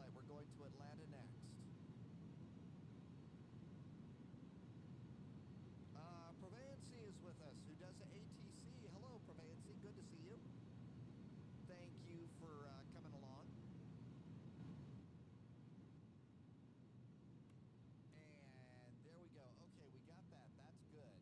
right, we're going to Atlanta next. Pravancy is with us, who does ATC. Hello, Pravancy. Good to see you. Thank you for coming along. And there we go. Okay, we got that. That's good.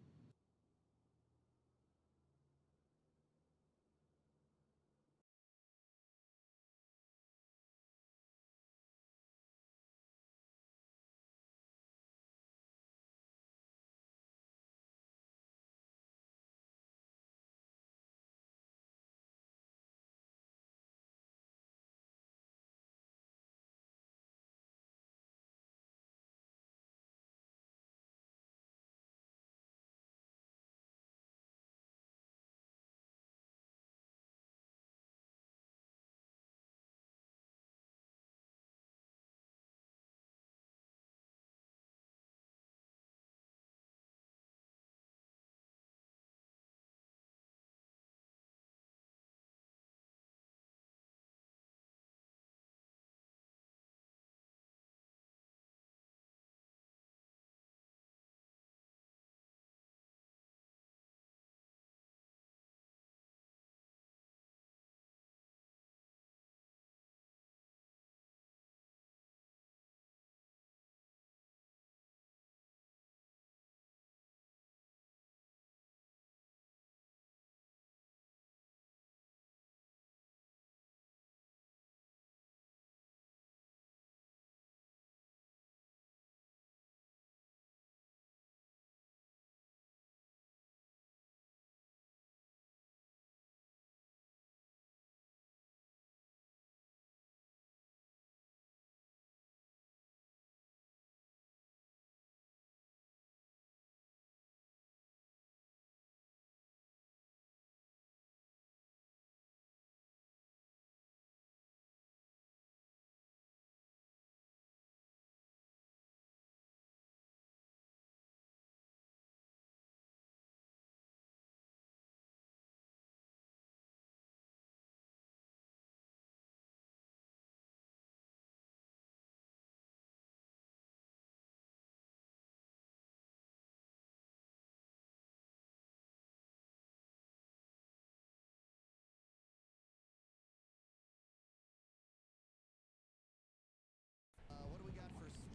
What do we got for speeds?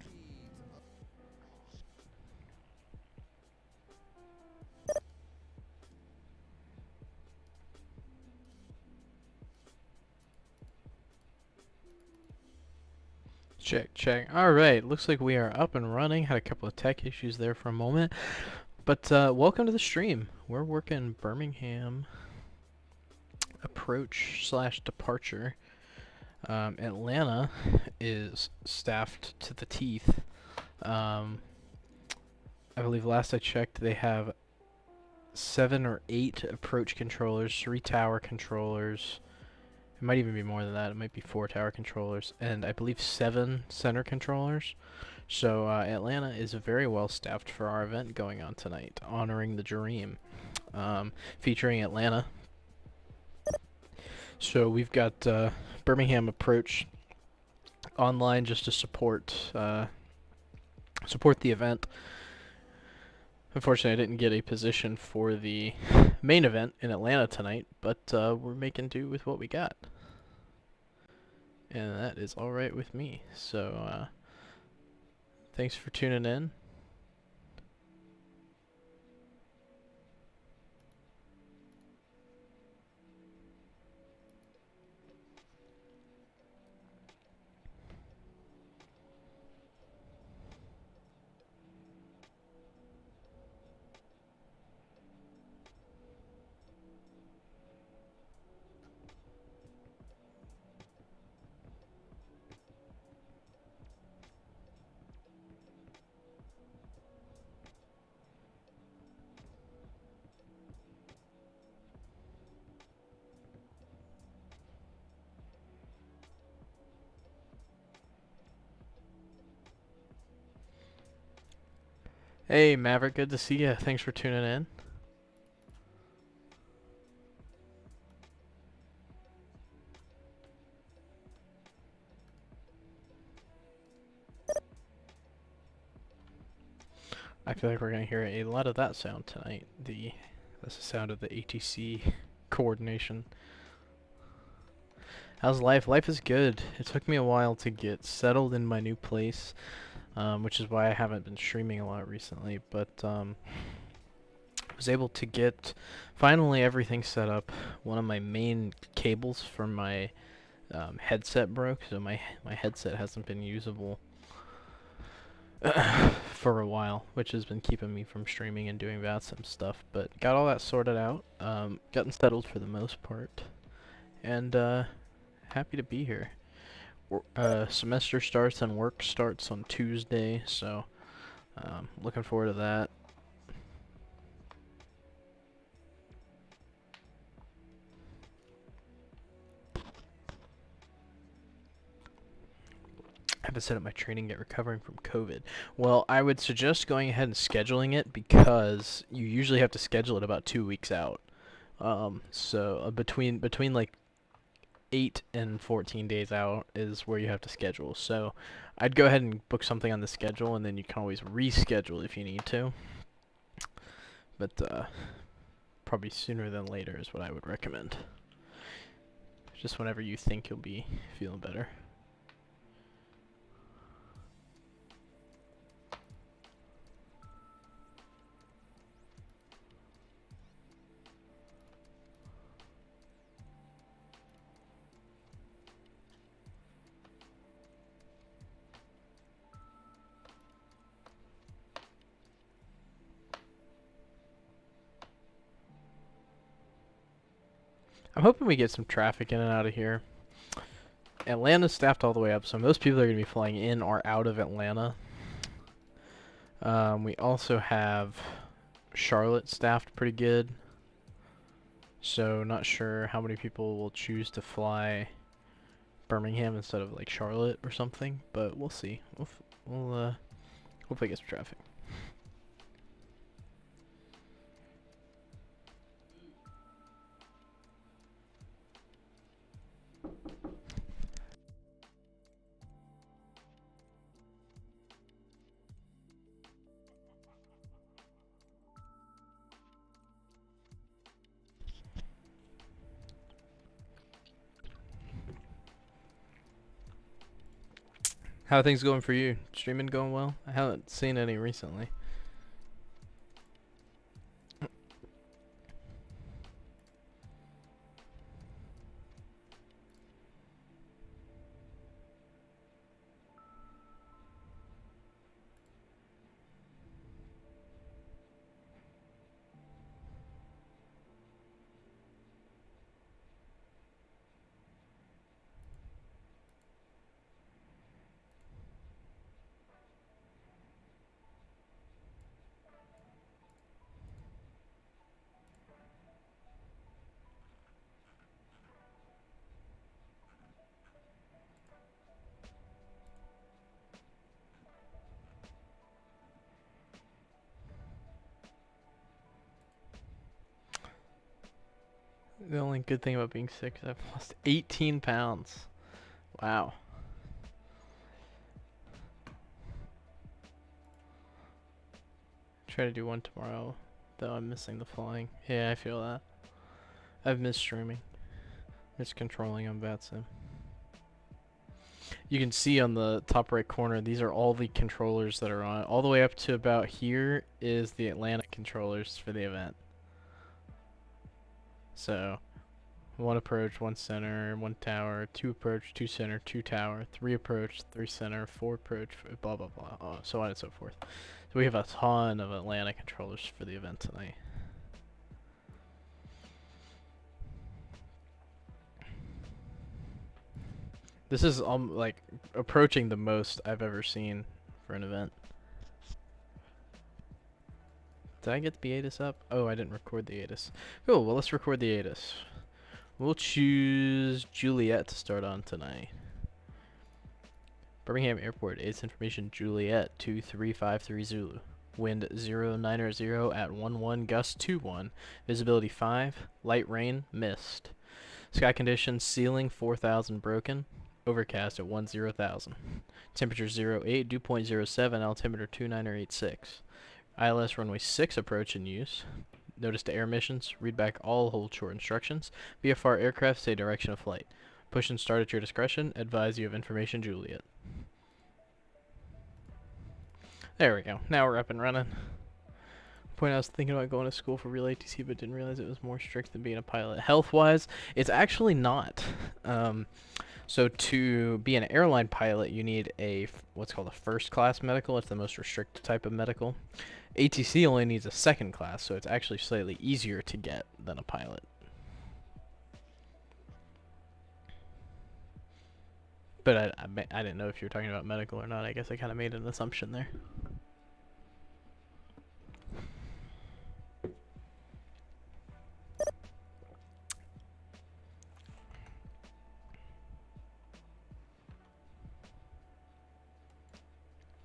Check, check. Alright, looks like we are up and running. Had a couple of tech issues there for a moment. But welcome to the stream. We're working Birmingham approach slash departure. Atlanta is staffed to the teeth. I believe last I checked they have 7 or 8 approach controllers, 3 tower controllers. It might even be more than that. It might be 4 tower controllers, and I believe 7 center controllers. So Atlanta is very well staffed for our event going on tonight, honoring the dream, featuring Atlanta. So we've got Birmingham Approach online just to support the event. Unfortunately, I didn't get a position for the main event in Atlanta tonight, but we're making do with what we got. And that is alright with me. So, thanks for tuning in. Hey, Maverick, good to see you. Thanks for tuning in. I feel like we're gonna hear a lot of that sound tonight. That's the sound of the ATC coordination. How's life? Life is good. It took me a while to get settled in my new place, which is why I haven't been streaming a lot recently, but was able to get finally everything set up. One of my main cables from my headset broke, so my headset hasn't been usable for a while, which has been keeping me from streaming and doing VATSIM stuff, but got all that sorted out, gotten settled for the most part, and happy to be here. Semester starts and work starts on Tuesday, so looking forward to that. I have to set up my training, get recovering from COVID. Well, I would suggest going ahead and scheduling it because you usually have to schedule it about 2 weeks out. So between like 8 and 14 days out is where you have to schedule. So I'd go ahead and book something on the schedule, and then you can always reschedule if you need to. But probably sooner than later is what I would recommend. Just whenever you think you'll be feeling better. I'm hoping we get some traffic in and out of here. Atlanta's staffed all the way up, so most people are going to be flying in or out of Atlanta. We also have Charlotte staffed pretty good. So not sure how many people will choose to fly Birmingham instead of like Charlotte or something, but we'll see. We'll hopefully get some traffic. How are things going for you? Streaming going well? I haven't seen any recently. The only good thing about being sick is I've lost 18 pounds. Wow. Try to do one tomorrow, though I'm missing the flying. Yeah, I feel that. I've missed streaming. Missed controlling on VATSIM. You can see on the top right corner, these are all the controllers that are on. All the way up to about here is the Atlanta controllers for the event. So, 1 approach, 1 center, 1 tower, 2 approach, 2 center, 2 tower, 3 approach, 3 center, 4 approach, blah blah blah, so on and so forth. So we have a ton of Atlanta controllers for the event tonight. This is like approaching the most I've ever seen for an event. Did I get the ATIS up? Oh, I didn't record the ATIS. Cool, well let's record the ATIS. We'll choose Juliet to start on tonight. Birmingham Airport, ATIS information Juliet 2353 Zulu. Wind 090 at 11, gust 21. Visibility 5, light rain, mist. Sky conditions, ceiling 4000 broken. Overcast at 10,000. Temperature 08, dew point 07, altimeter 2986. ILS runway 6 approach in use. Notice to air missions. Read back all hold short instructions. VFR aircraft say direction of flight. Push and start at your discretion. Advise you have information, Juliet. There we go. Now we're up and running. Point I was thinking about going to school for real ATC, but didn't realize it was more strict than being a pilot. Health-wise, it's actually not. So to be an airline pilot, you need what's called a first-class medical. It's the most restricted type of medical. ATC only needs a second class, so it's actually slightly easier to get than a pilot. But I didn't know if you were talking about medical or not. I guess I kind of made an assumption there.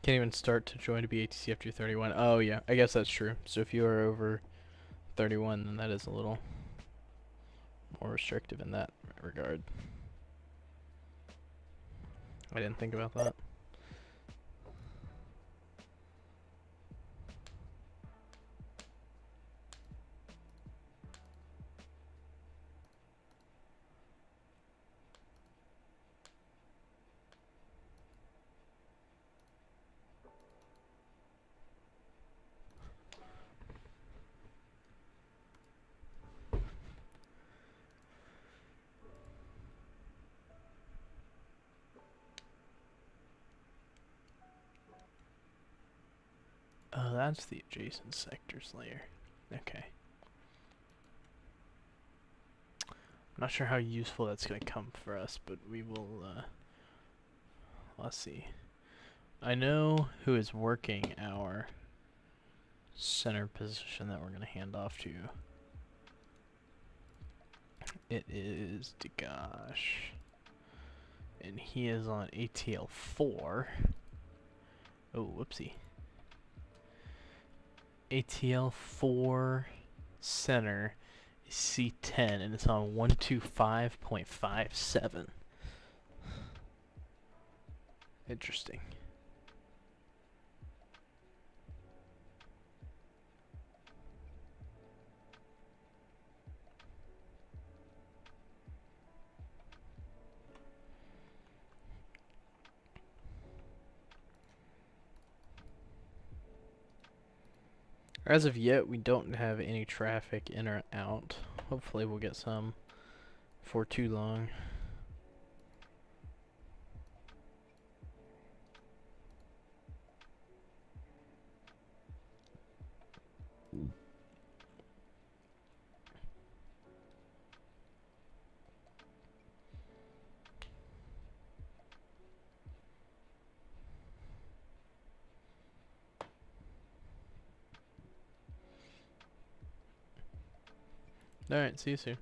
Can't even start to join to be ATC after you're 31. Oh, yeah. I guess that's true. So if you are over 31, then that is a little more restrictive in that regard. I didn't think about that. Oh, that's the adjacent sectors layer. Okay. I'm not sure how useful that's going to come for us, but we will, let's see. I know who is working our center position that we're going to hand off to. It is Degash. And he is on ATL 4. Oh, whoopsie. ATL 4 center is C10 and it's on 125.57. Interesting. As of yet, we don't have any traffic in or out. Hopefully we'll get some for too long. Alright, see you soon.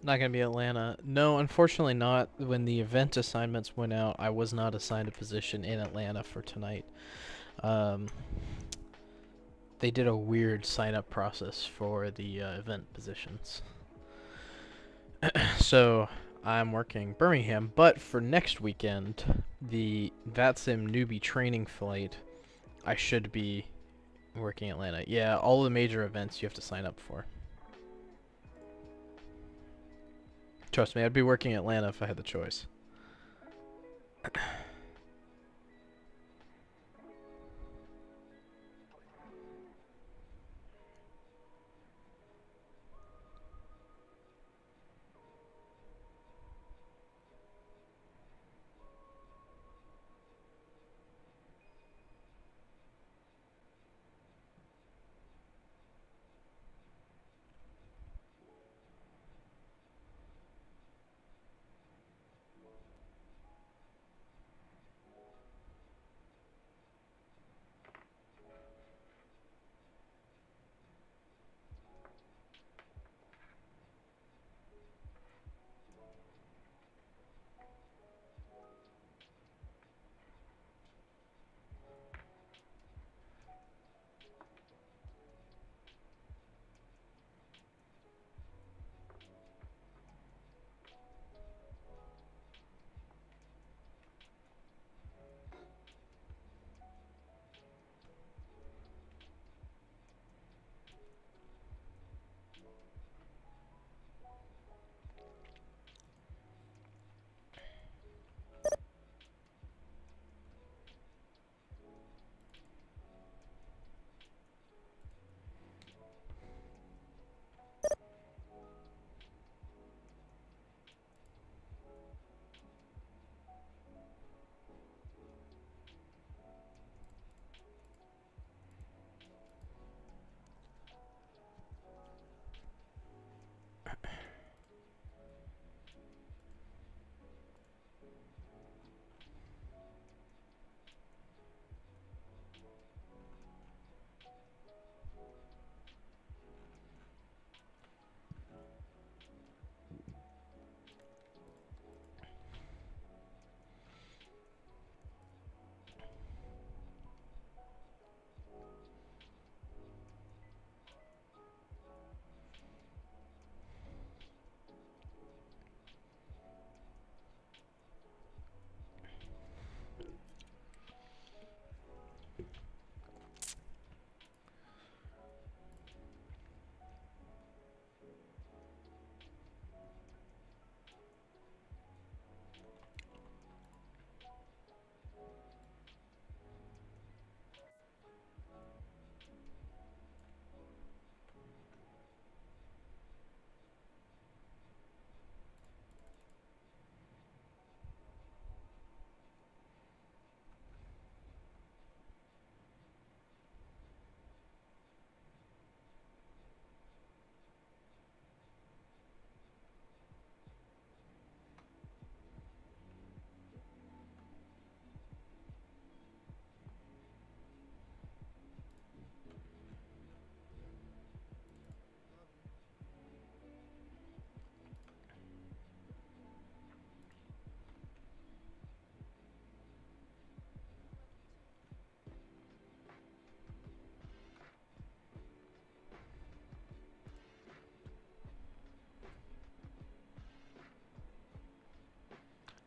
Not gonna be Atlanta. No, unfortunately not. When the event assignments went out, I was not assigned a position in Atlanta for tonight. Um, they did a weird sign-up process for the event positions. So I'm working Birmingham, but for next weekend, the VATSIM newbie training flight, I should be working Atlanta. Yeah, all the major events you have to sign up for. Trust me, I'd be working Atlanta if I had the choice.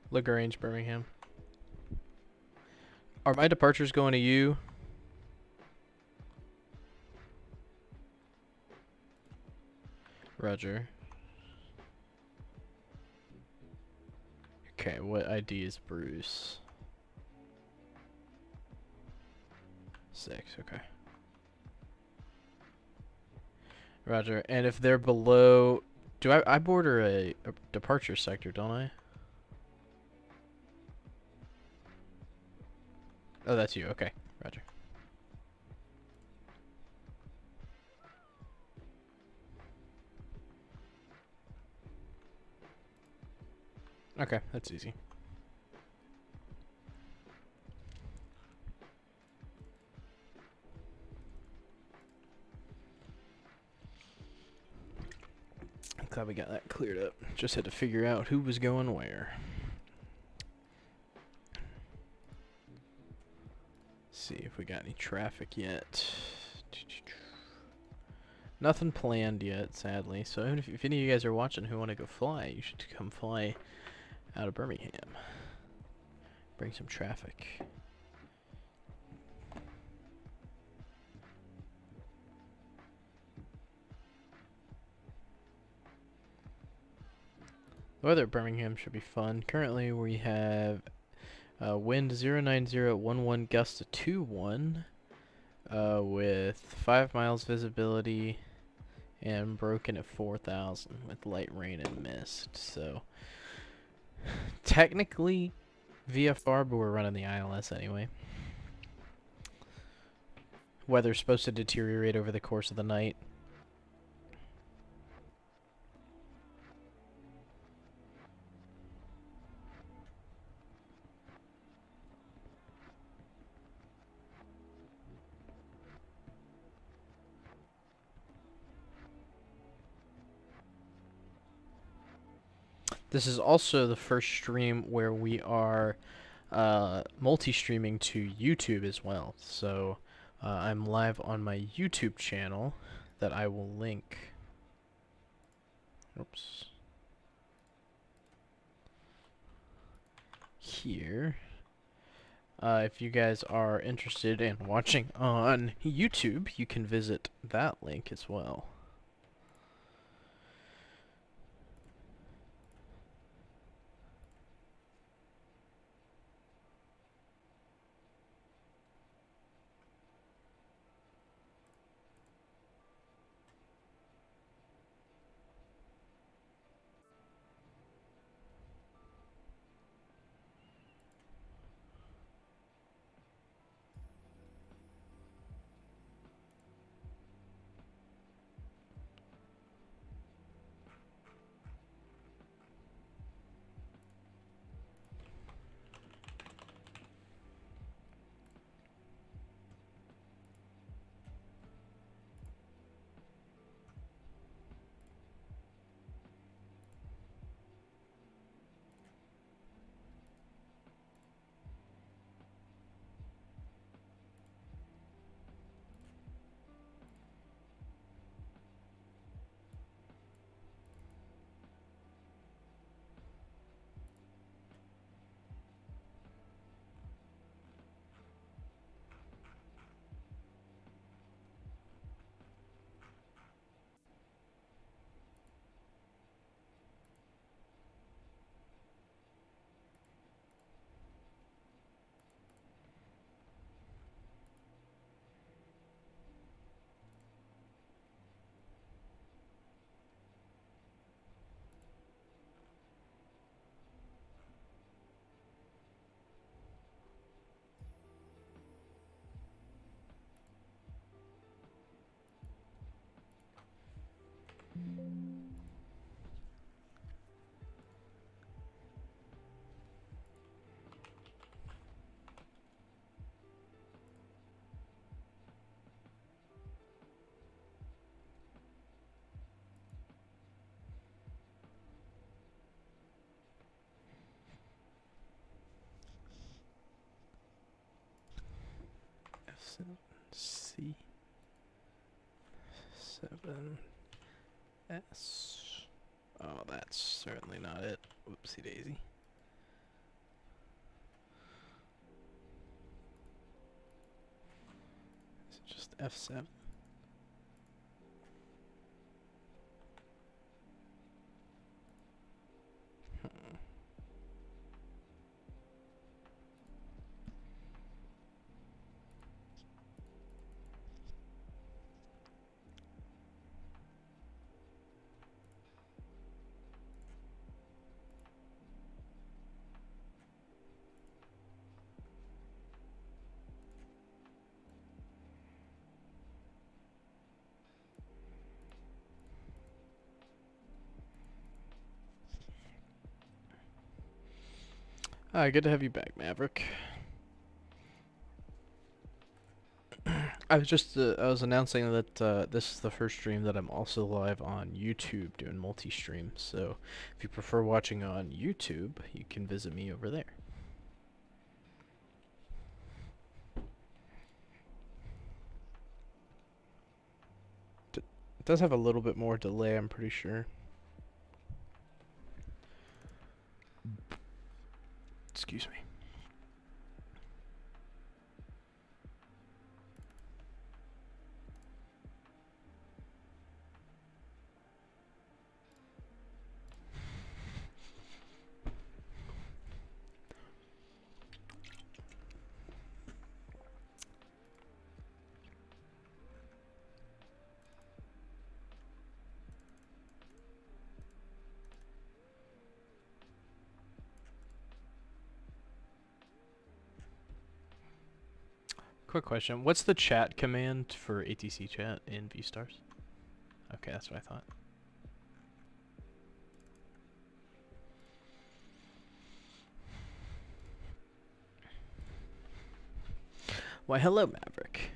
LaGrange, Birmingham. Are my departures going to you? Roger. Okay, what ID is Bruce? 6, okay. Roger. And if they're below... Do I border a departure sector, don't I? Oh, that's you. Okay. Roger. Okay, that's easy. Glad we got that cleared up. Just had to figure out who was going where. See if we got any traffic yet. Nothing planned yet, sadly. So if any of you guys are watching who want to go fly, you should come fly out of Birmingham. Bring some traffic. The weather at Birmingham should be fun. Currently we have wind 09011, gust of 21, with 5 miles visibility, and broken at 4,000 with light rain and mist. So technically VFR, but we're running the ILS anyway. Weather's supposed to deteriorate over the course of the night. This is also the first stream where we are multi-streaming to YouTube as well. So I'm live on my YouTube channel that I will link. Oops. Here. If you guys are interested in watching on YouTube, you can visit that link as well. C 7S. Oh, that's certainly not it. Whoopsie daisy. Is it just F7? Hi, good to have you back, Maverick. I was announcing that this is the first stream that I'm also live on YouTube doing multi-stream. So if you prefer watching on YouTube, you can visit me over there. It does have a little bit more delay, I'm pretty sure. Excuse me. Quick question. What's the chat command for ATC chat in VStars? Okay, that's what I thought. Why, hello, Maverick.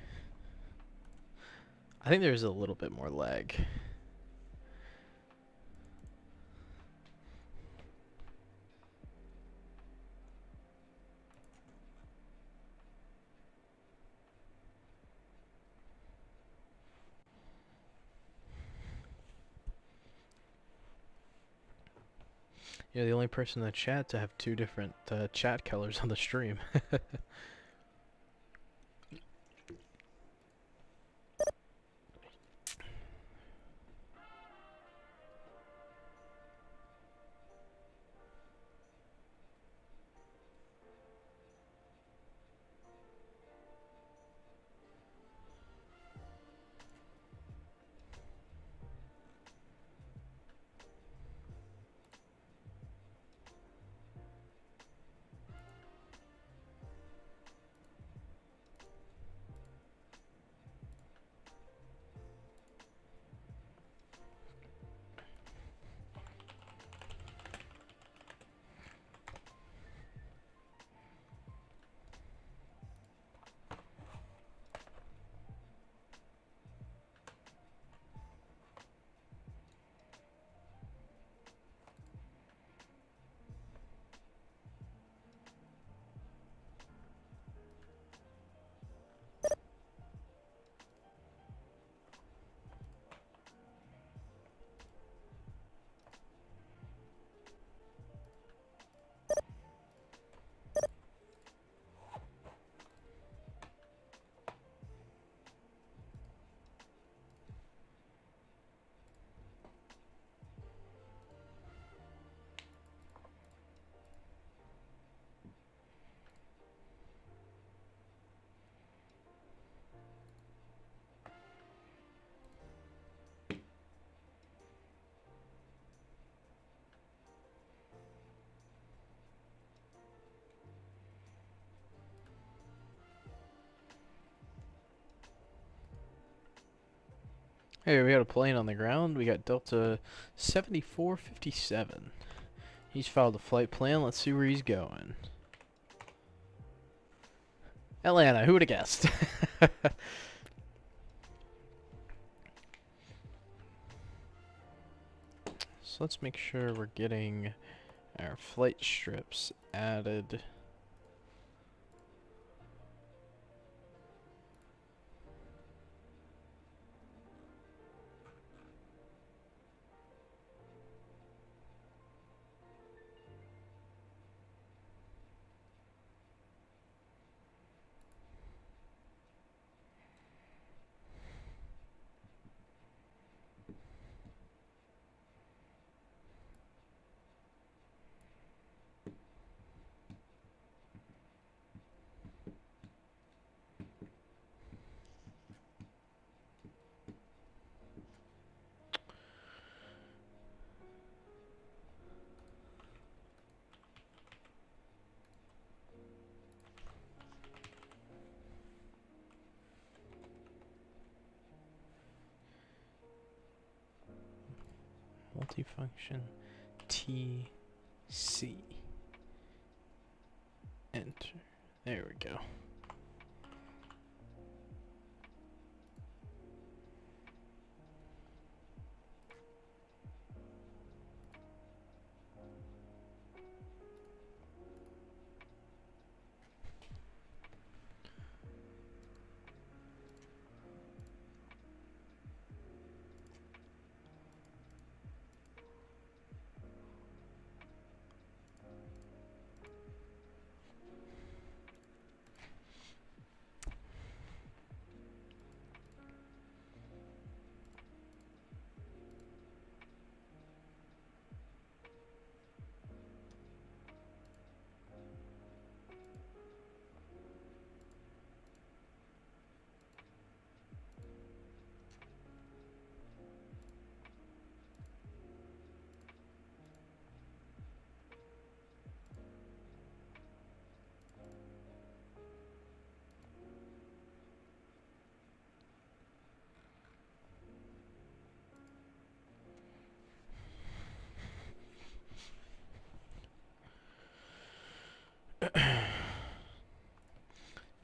I think there's a little bit more lag. You're the only person in the chat to have two different chat colors on the stream. Hey, we got a plane on the ground. We got Delta 7457. He's filed a flight plan. Let's see where he's going. Atlanta, who would have guessed? So let's make sure we're getting our flight strips added. Multifunction TC. Enter. There we go.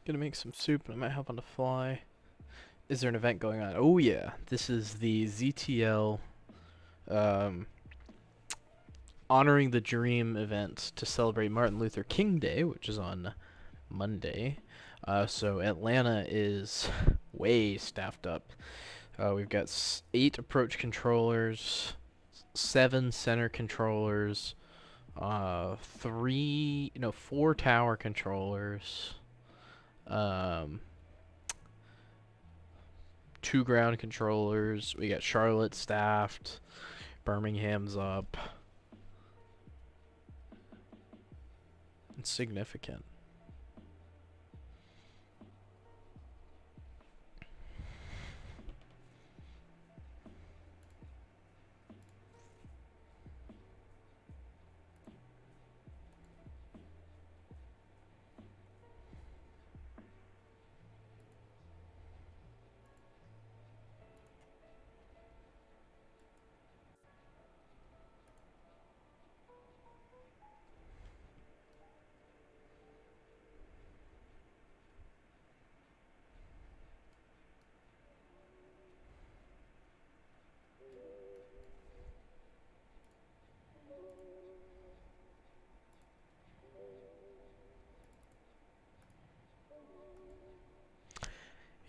Gonna make some soup and I might hop on the fly. Is there an event going on? Oh yeah, this is the ZTL Honoring the Dream event to celebrate Martin Luther King Day, which is on Monday. So Atlanta is way staffed up. We've got 8 approach controllers, 7 center controllers, 4 tower controllers, 2 ground controllers. We got Charlotte staffed, Birmingham's up. It's significant.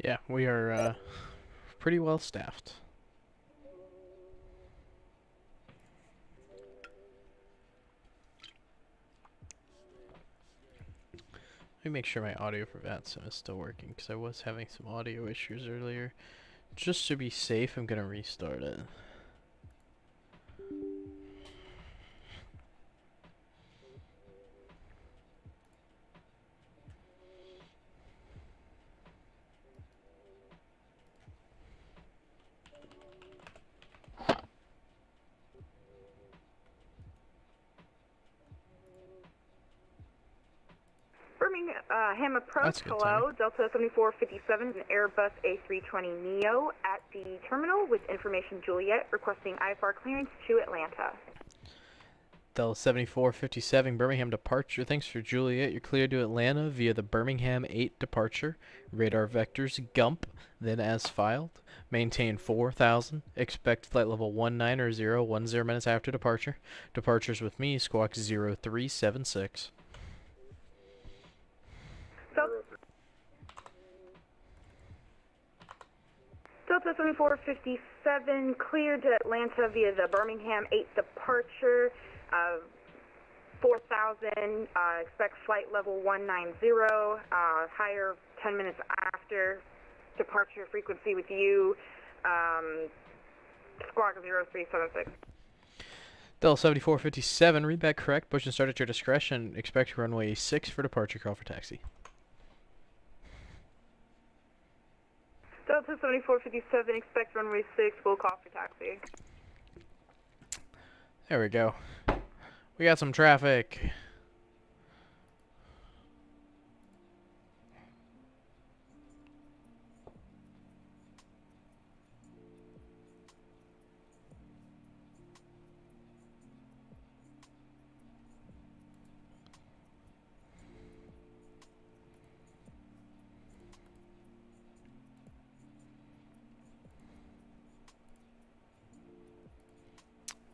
Yeah, we are pretty well staffed. Let me make sure my audio for VATSIM is still working, because I was having some audio issues earlier. Just to be safe, I'm going to restart it. Birmingham approach, hello, Delta 7457 is an Airbus A320neo at the terminal with information Juliet requesting IFR clearance to Atlanta. Delta 7457 Birmingham departure. Thanks for Juliet. You're cleared to Atlanta via the Birmingham 8 departure. Radar vectors GUMP, then as filed. Maintain 4,000. Expect flight level 19 or 0, 10 minutes after departure. Departures with me, squawk 0376. Delta 7457 cleared to Atlanta via the Birmingham 8 departure. 4,000, expect flight level 190, higher 10 minutes after departure frequency with you, squawk 0376. Delta 7457, read back correct, push and start at your discretion. Expect runway 6 for departure, call for taxi. Delta 7457, expect runway 6, full call for taxi. There we go. We got some traffic.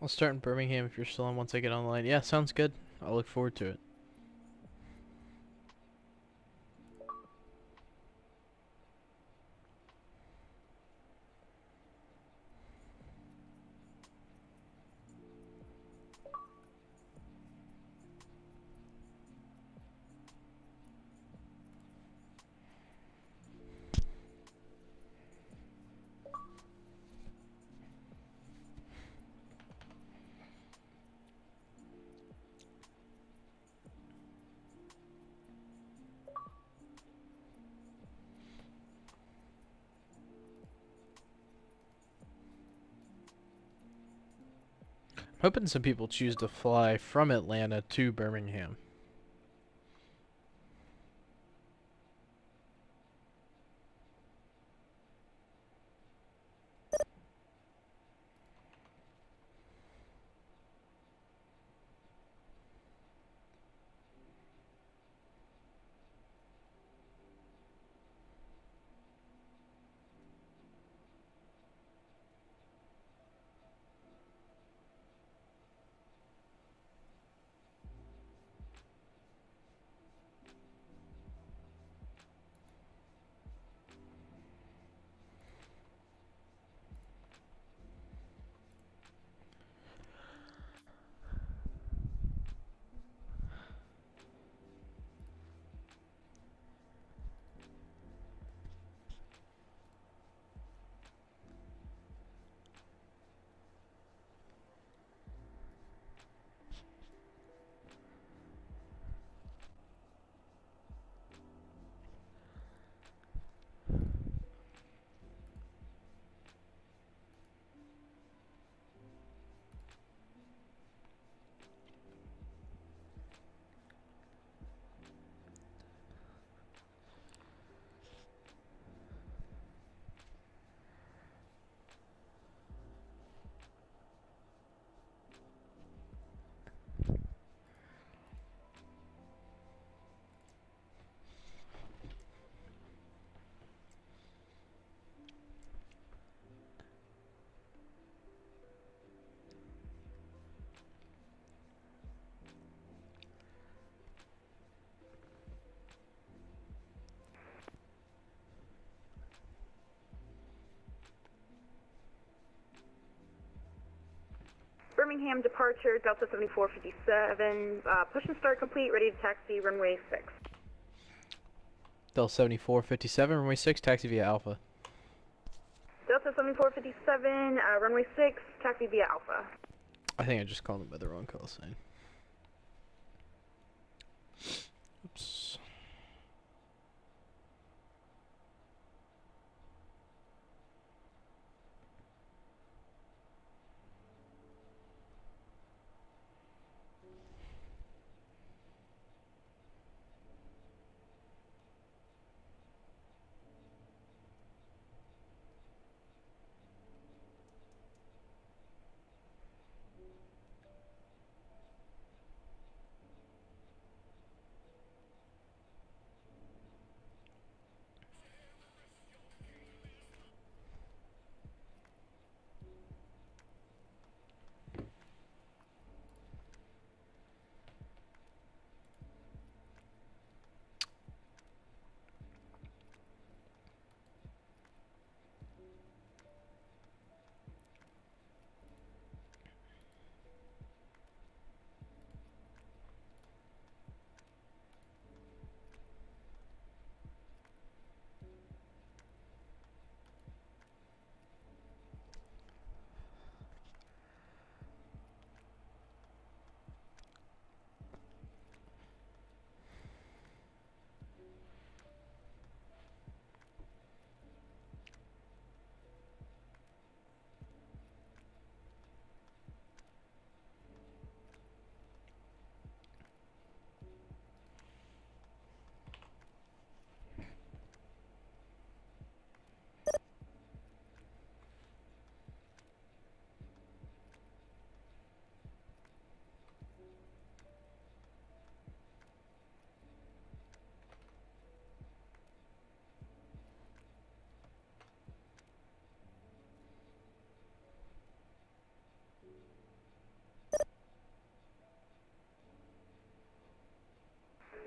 I'll start in Birmingham if you're still on once I get online. Yeah, sounds good. I'll look forward to it. I'm hoping some people choose to fly from Atlanta to Birmingham. Birmingham departure, Delta 7457, push and start complete, ready to taxi runway 6. Delta 7457, runway 6, taxi via Alpha. Delta 7457, runway 6, taxi via Alpha. I think I just called them by the wrong call sign. Oops.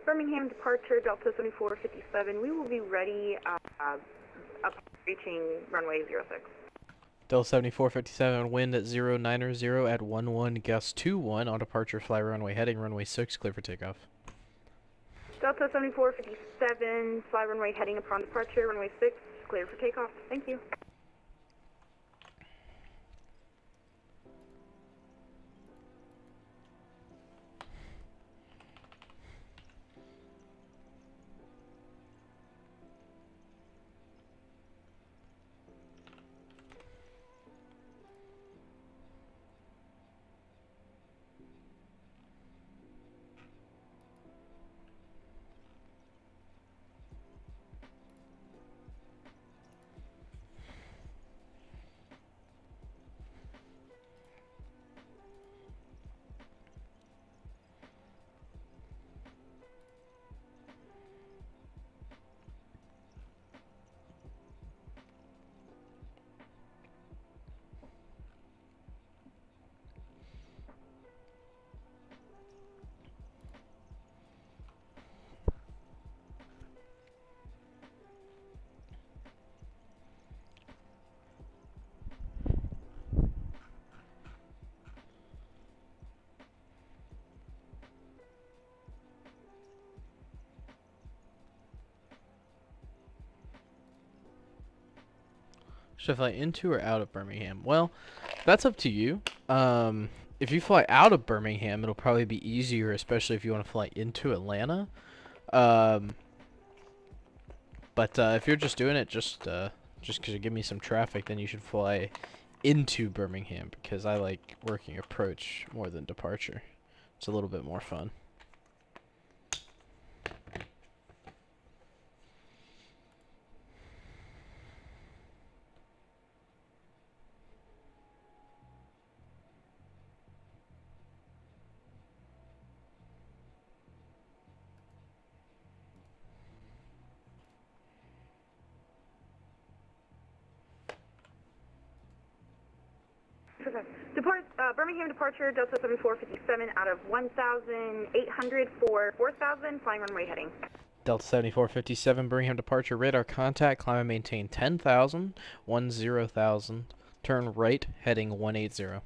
Birmingham departure, Delta 7457. We will be ready up reaching runway 06. Delta 7457, wind at 090 at 11, gust 21, on departure, fly runway heading, runway 6, clear for takeoff. Delta 7457, fly runway heading upon departure, runway 6, clear for takeoff. Thank you. Should I fly into or out of Birmingham? Well, that's up to you. If you fly out of Birmingham, it'll probably be easier, especially if you want to fly into Atlanta. But if you're just doing it just because you give me some traffic, then you should fly into Birmingham, because I like working approach more than departure. It's a little bit more fun. Birmingham departure, Delta 7457 out of 1,800 for 4,000, flying runway heading. Delta 7457, Birmingham departure, radar contact, climb and maintain 10,000, 10,000, turn right, heading 180.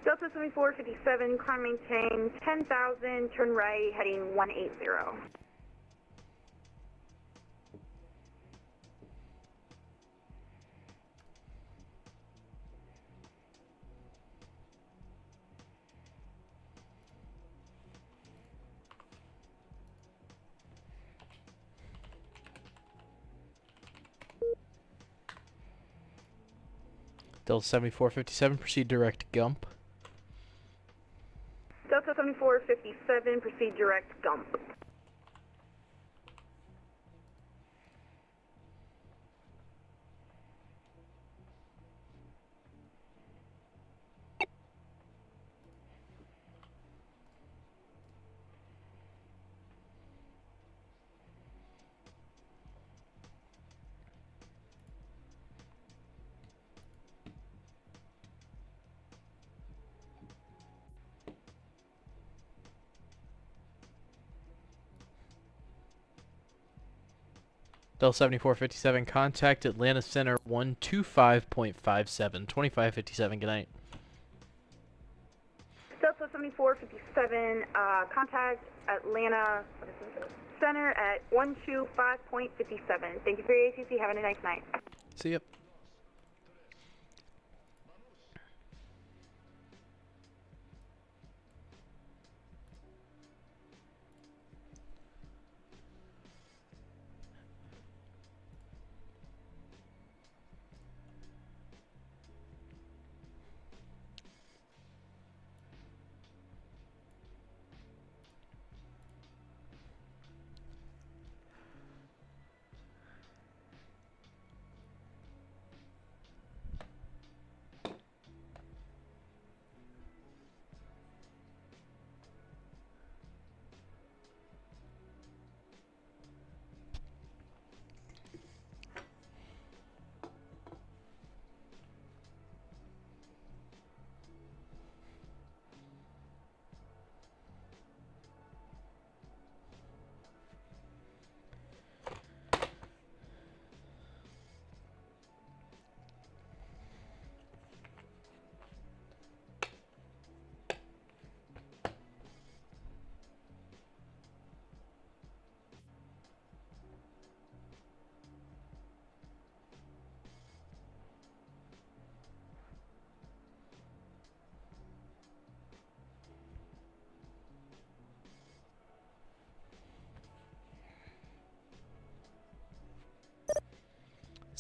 Delta 7457, climb maintain 10,000, turn right, heading 180. Delta 7457, proceed direct Gump. Delta 7457, proceed direct Gump. Delta 7457, contact Atlanta Center 125.57, 2557, good night. Delta 7457, contact Atlanta Center at 125.57. Thank you for your ATC. Have a nice night. See ya.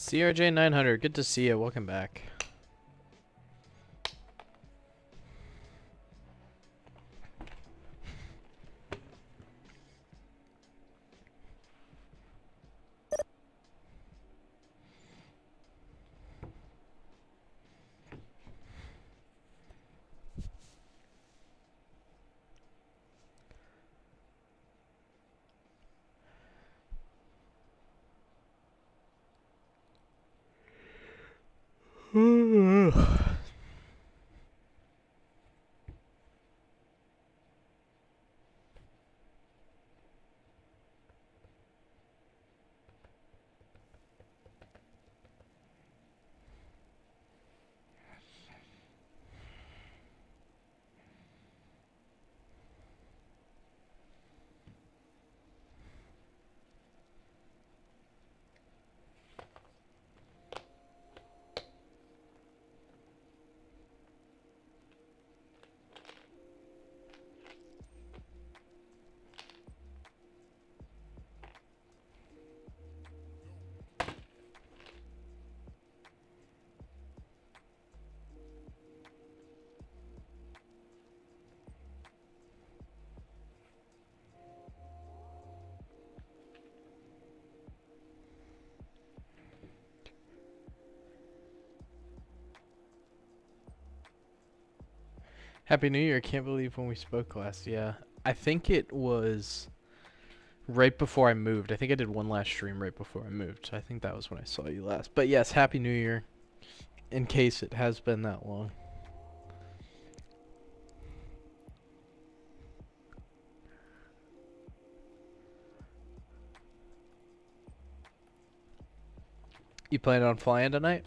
CRJ 900, good to see you. Welcome back. Happy New Year. I can't believe when we spoke last. Yeah. I think it was right before I moved. I think I did one last stream right before I moved. So I think that was when I saw you last. But yes, Happy New Year. In case it has been that long. You planning on flying tonight?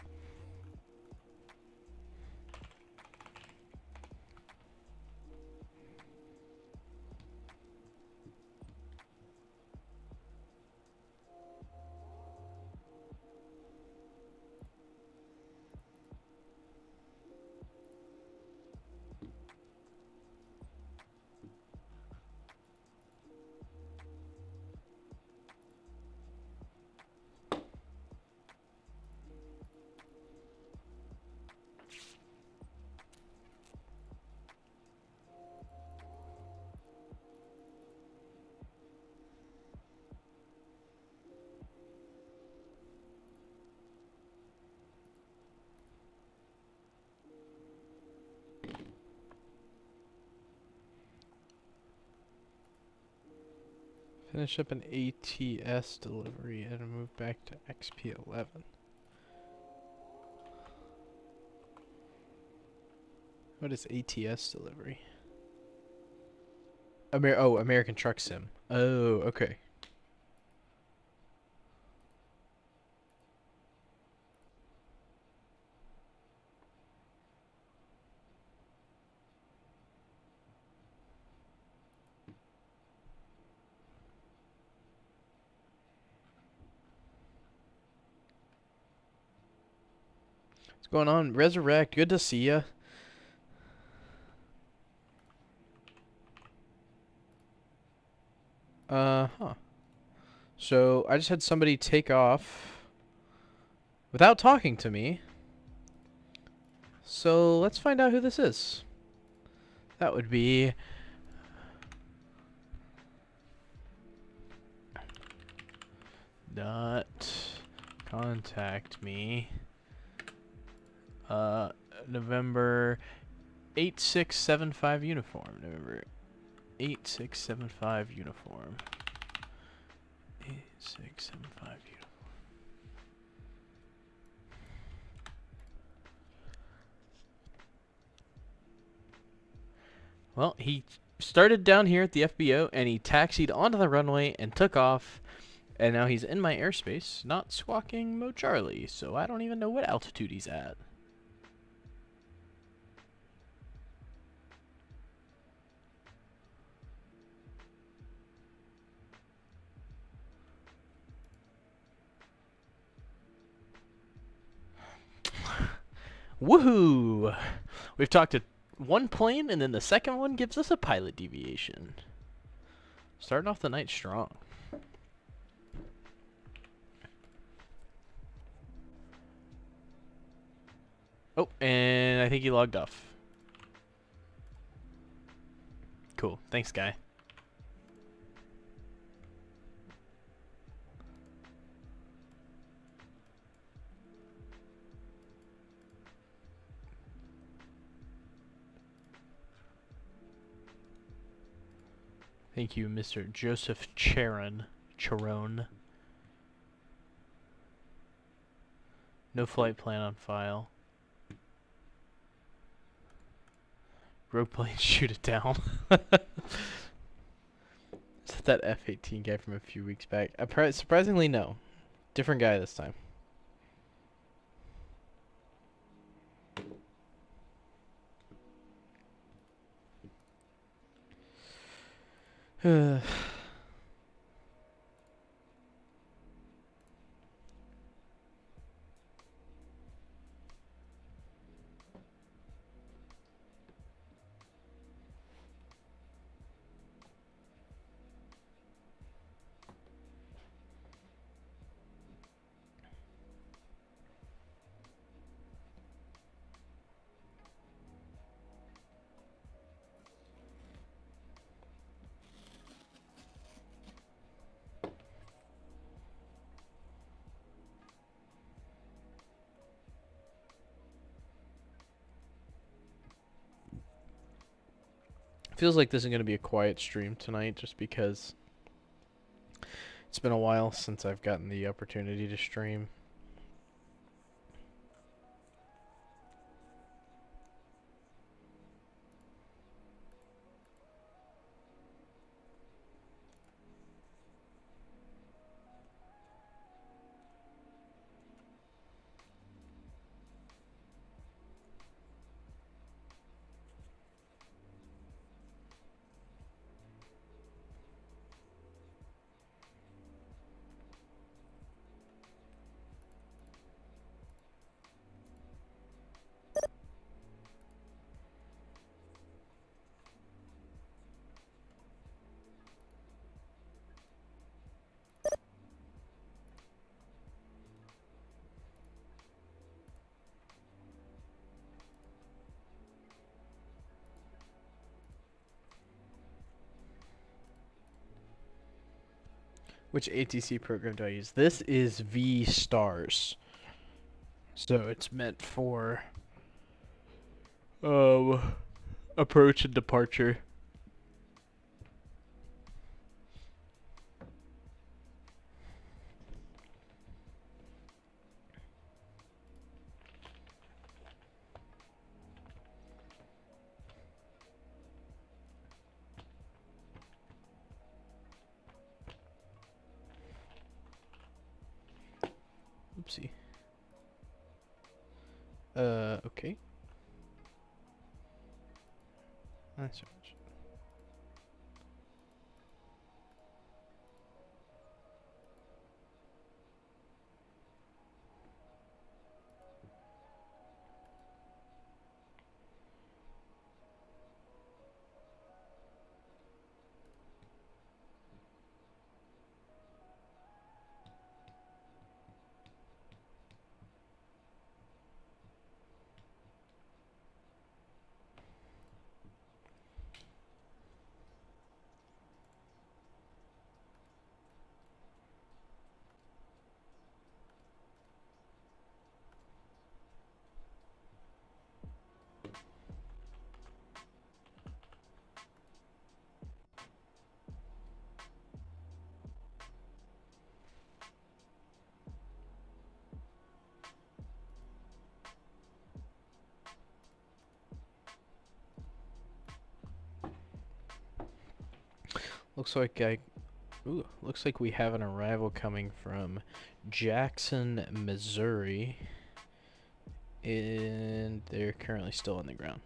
Finish up an ATS delivery and move back to XP11. What is ATS delivery? American Truck Sim. Oh, okay. What's going on? Resurrect, good to see ya. Huh. So, I just had somebody take off without talking to me. So, let's find out who this is. That would be... Not contact me. November 8675 uniform. November 8675 uniform. 8675 uniform. Well, he started down here at the FBO and he taxied onto the runway and took off. And now he's in my airspace, not squawking Mo Charlie, so I don't even know what altitude he's at. Woohoo! We've talked to one plane, and then the second one gives us a pilot deviation. Starting off the night strong. Oh, and I think he logged off. Cool. Thanks, guy. Thank you, Mr. Joseph Charon. No flight plan on file. Rogue plane, shoot it down. Is that F-18 guy from a few weeks back? Surprisingly, no. Different guy this time. Feels like this is going to be a quiet stream tonight just because it's been a while since I've gotten the opportunity to stream. Which ATC program do I use? This is V-Stars. So it's meant for approach and departure. Oopsie. Okay. That's right. Looks like we have an arrival coming from Jackson, Missouri, and they're currently still on the ground.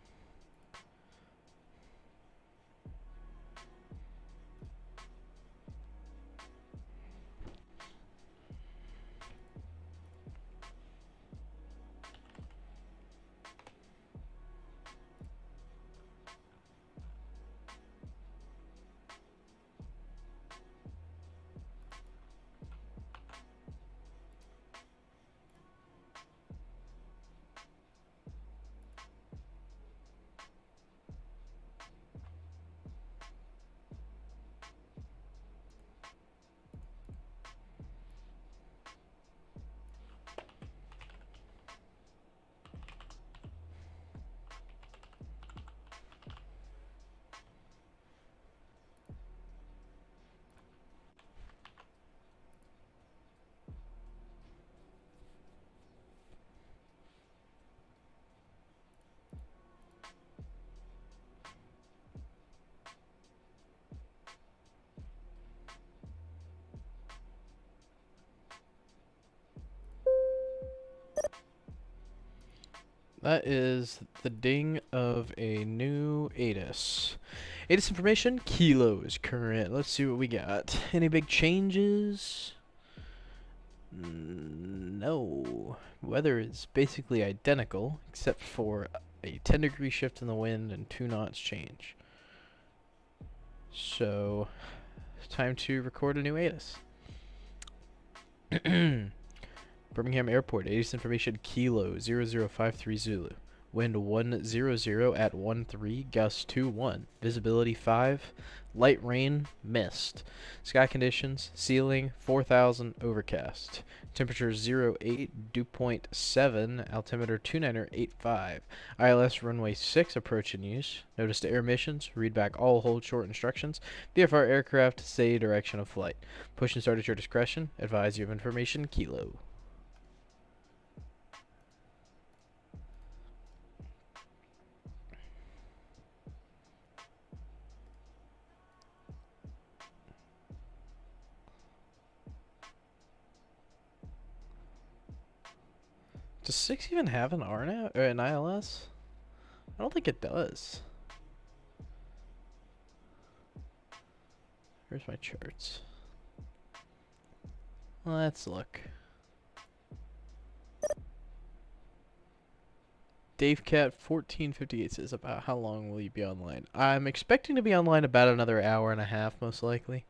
That is the ding of a new ATIS. ATIS information, Kilo is current. Let's see what we got. Any big changes? No. Weather is basically identical, except for a 10-degree shift in the wind and 2 knots change. So, time to record a new ATIS. Birmingham Airport, ATIS information, Kilo 0053 Zulu. Wind 100 at 13, gust 21. Visibility 5. Light rain, mist. Sky conditions, ceiling 4000, overcast. Temperature 08, dew point 7, altimeter 2985. ILS runway 6 approach in use. Notice to air missions, read back all hold short instructions. VFR aircraft, say direction of flight. Push and start at your discretion. Advise you of information, Kilo. Does 6 even have an RNAV or an ILS? I don't think it does. Here's my charts. Let's look. DaveCat1458 says, about how long will you be online? I'm expecting to be online about another hour and a half, most likely.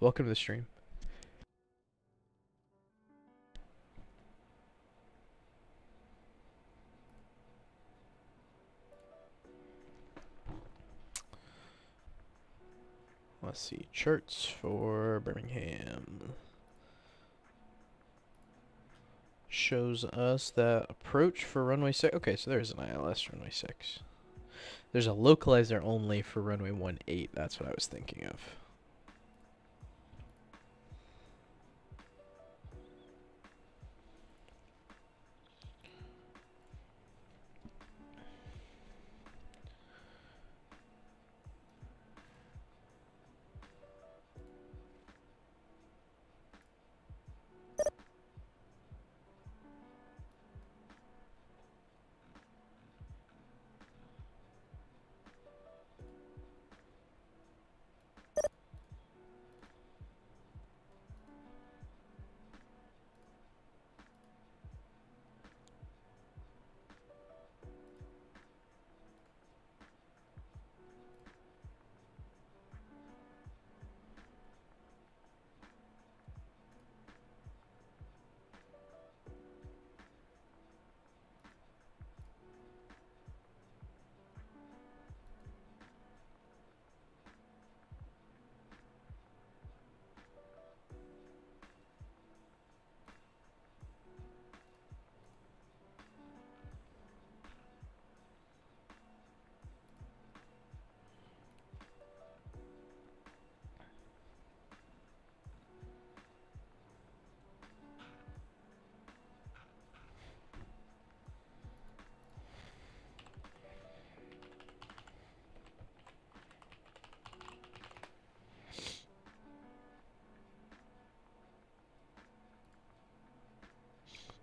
Welcome to the stream. Let's see, charts for Birmingham. Shows us that approach for runway 6. Okay, so there's an ILS runway 6. There's a localizer only for runway 18. That's what I was thinking of.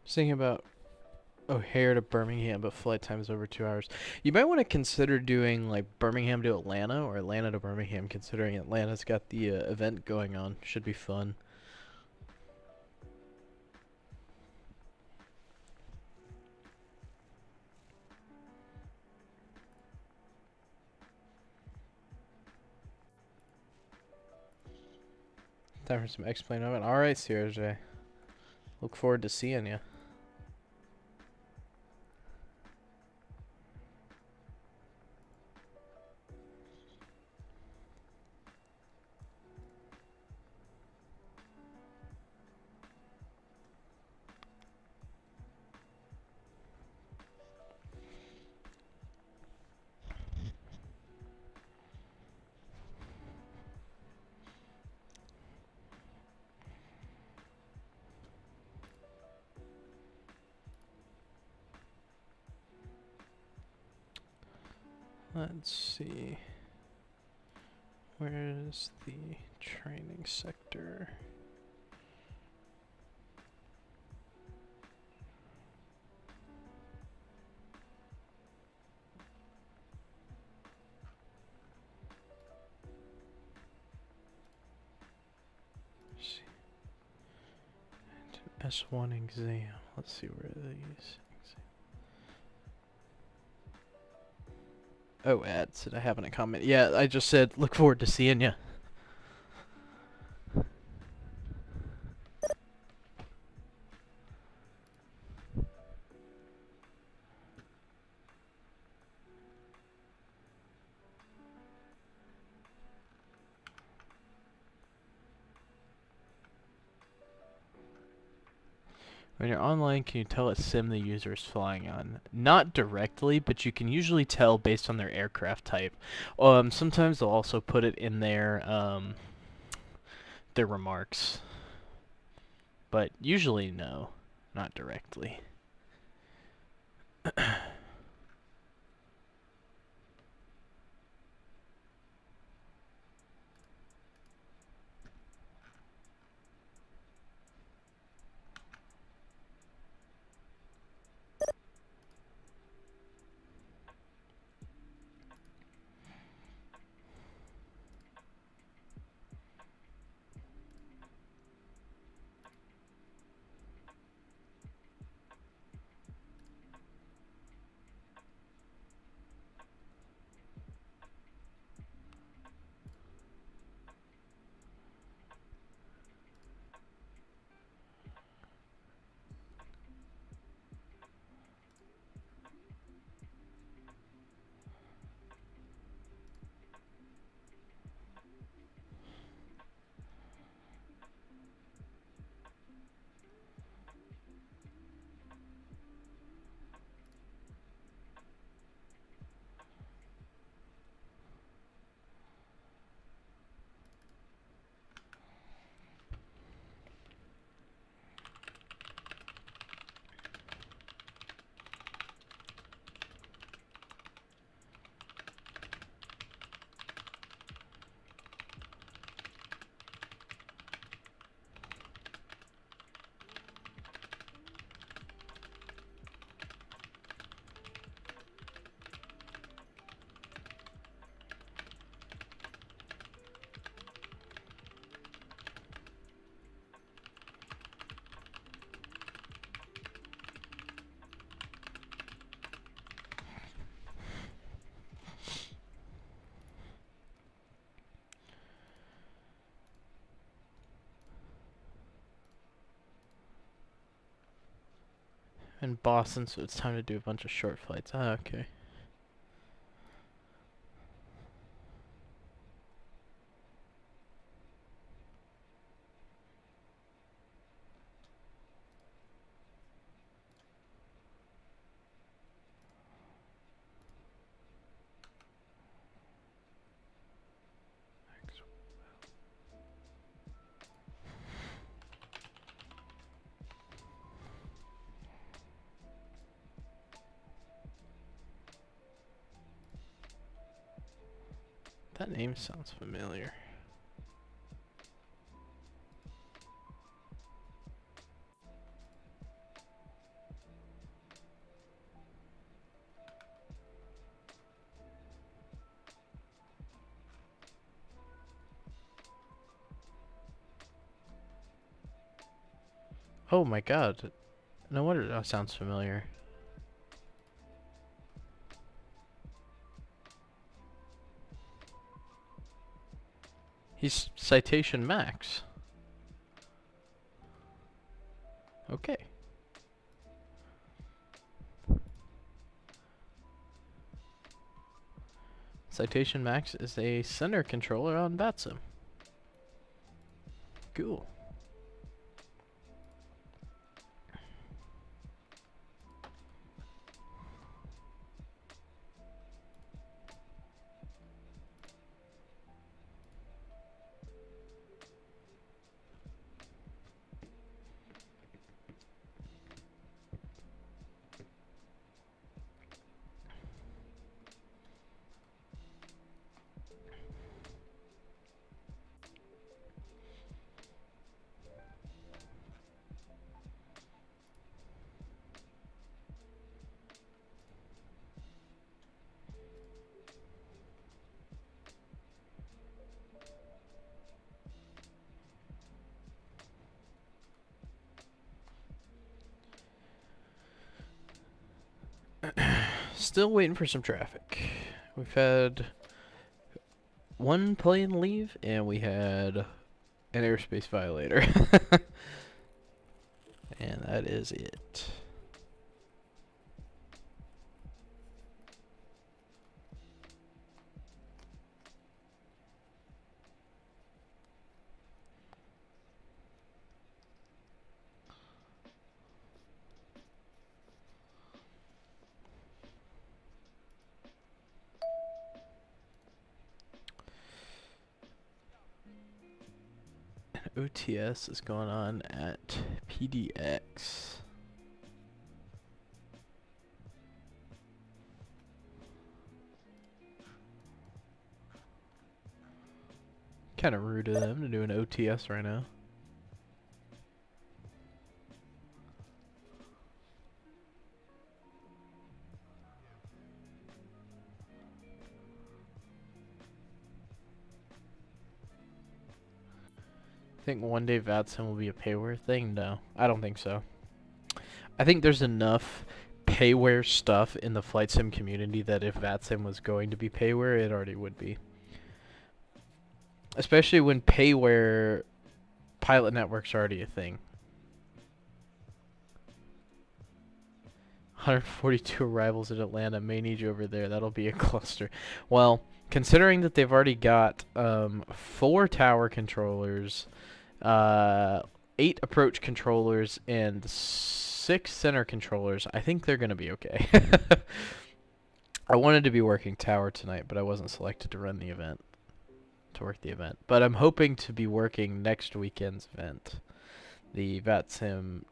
Thinking about O'Hare to Birmingham, but flight time is over 2 hours. You might want to consider doing like Birmingham to Atlanta or Atlanta to Birmingham, considering Atlanta's got the event going on. Should be fun. Time for some X-Plane moment. Alright, Sierra J. Look forward to seeing you. Let's see. Where's the training sector? Class 1 exam. Let's see where these. Oh, ads. Did I have in a comment? Yeah, I just said look forward to seeing ya. When you're online, can you tell what sim the user is flying on? Not directly, but you can usually tell based on their aircraft type. Sometimes they'll also put it in their remarks. But usually no, not directly. In Boston, so it's time to do a bunch of short flights. Ah, okay. That name sounds familiar. Oh my god. No wonder that sounds familiar. He's Citation Max. Okay. Citation Max is a center controller on VATSIM. Cool. Still waiting for some traffic. We've had one plane leave, and we had an airspace violator. And that is it. OTS is going on at PDX. Kind of rude of them to do an OTS right now. Think one day VATSIM will be a payware thing? No, I don't think so. I think there's enough payware stuff in the flight sim community that if VATSIM was going to be payware, it already would be. Especially when payware pilot network's already a thing. 142 arrivals in Atlanta. May need you over there. That'll be a cluster. Well, considering that they've already got 4 tower controllers, 8 approach controllers, and 6 center controllers, I think they're going to be okay. I wanted to be working tower tonight, but I wasn't selected to run the event. To work the event. But I'm hoping to be working next weekend's event. The VATSIM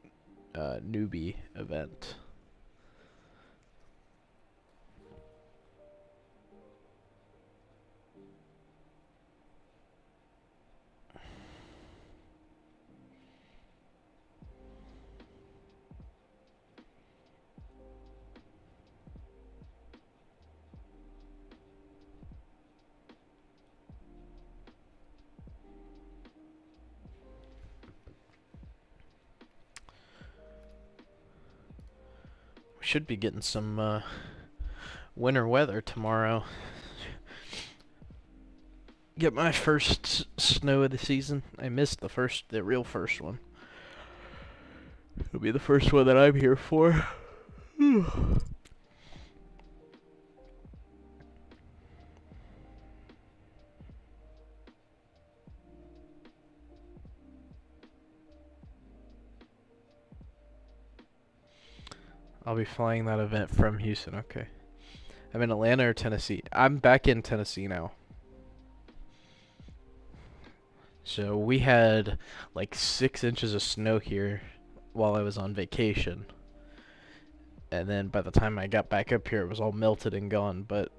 newbie event. Should be getting some winter weather tomorrow. Get my first snow of the season. I missed the real first one. It'll be the first one that I'm here for. I'll be flying that event from Houston. Okay. I'm in Atlanta or Tennessee. I'm back in Tennessee now. So we had like 6 inches of snow here while I was on vacation. And then by the time I got back up here, it was all melted and gone. But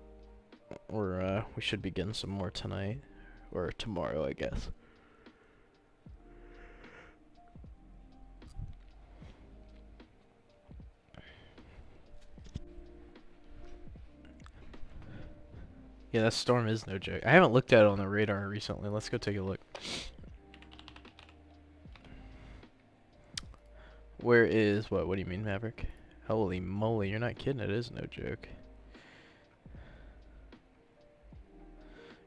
we should be getting some more tonight. Or tomorrow, I guess. Yeah, that storm is no joke. I haven't looked at it on the radar recently. Let's go take a look. Where is what? What do you mean, Maverick? Holy moly, you're not kidding. It is no joke.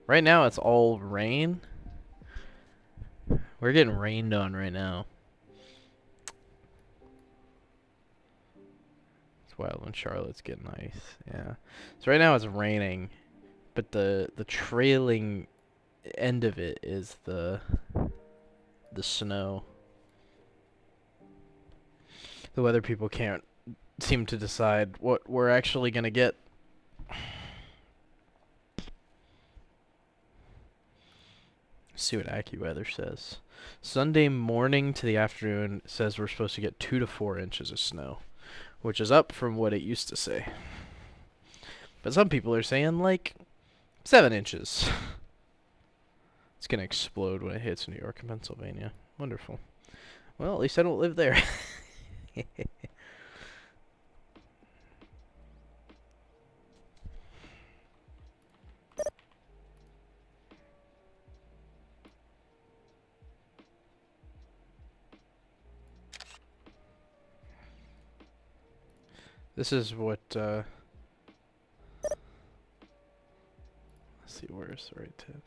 Right now, it's all rain. We're getting rained on right now. It's wild when Charlotte's getting ice. Yeah. So right now it's raining. But the trailing end of it is the snow. The weather people can't seem to decide what we're actually gonna get. See what AccuWeather says. Sunday morning to the afternoon says we're supposed to get 2 to 4 inches of snow, which is up from what it used to say. But some people are saying like 7 inches. It's gonna explode when it hits New York and Pennsylvania. Wonderful. Well, at least I don't live there. This is what Let's see, where's the right tab?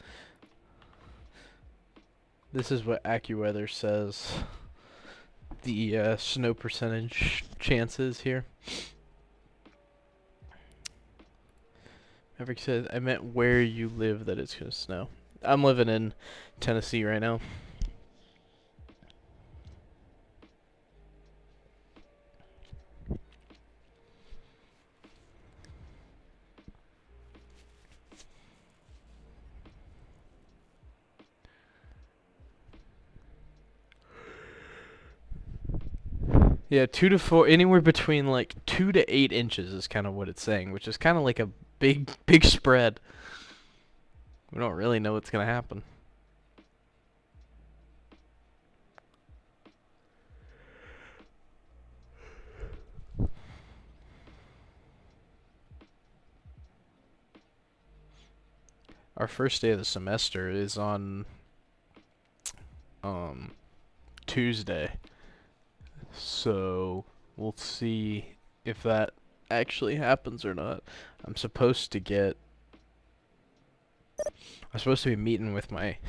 This is what AccuWeather says the snow percentage chances here. Maverick said, I meant where you live that it's going to snow. I'm living in Tennessee right now. Yeah, 2 to 4, anywhere between like 2 to 8 inches is kind of what it's saying, which is kind of like a big spread. We don't really know what's going to happen. Our first day of the semester is on Tuesday. So we'll see if that actually happens or not. I'm supposed to be meeting with my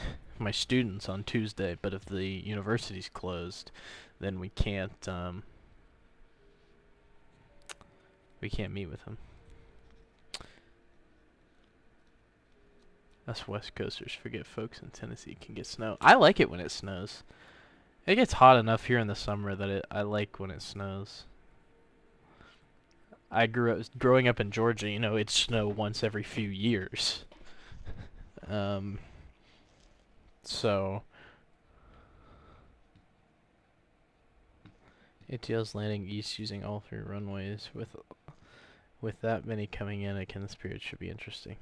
students on Tuesday, but if the university's closed, then we can't meet with them. Us West Coasters forget folks in Tennessee can get snow. I like it when it snows. It gets hot enough here in the summer that I like when it snows. Growing up in Georgia, you know, it'd snow once every few years. So ATL's landing east using all 3 runways. With that many coming in, this period should be interesting.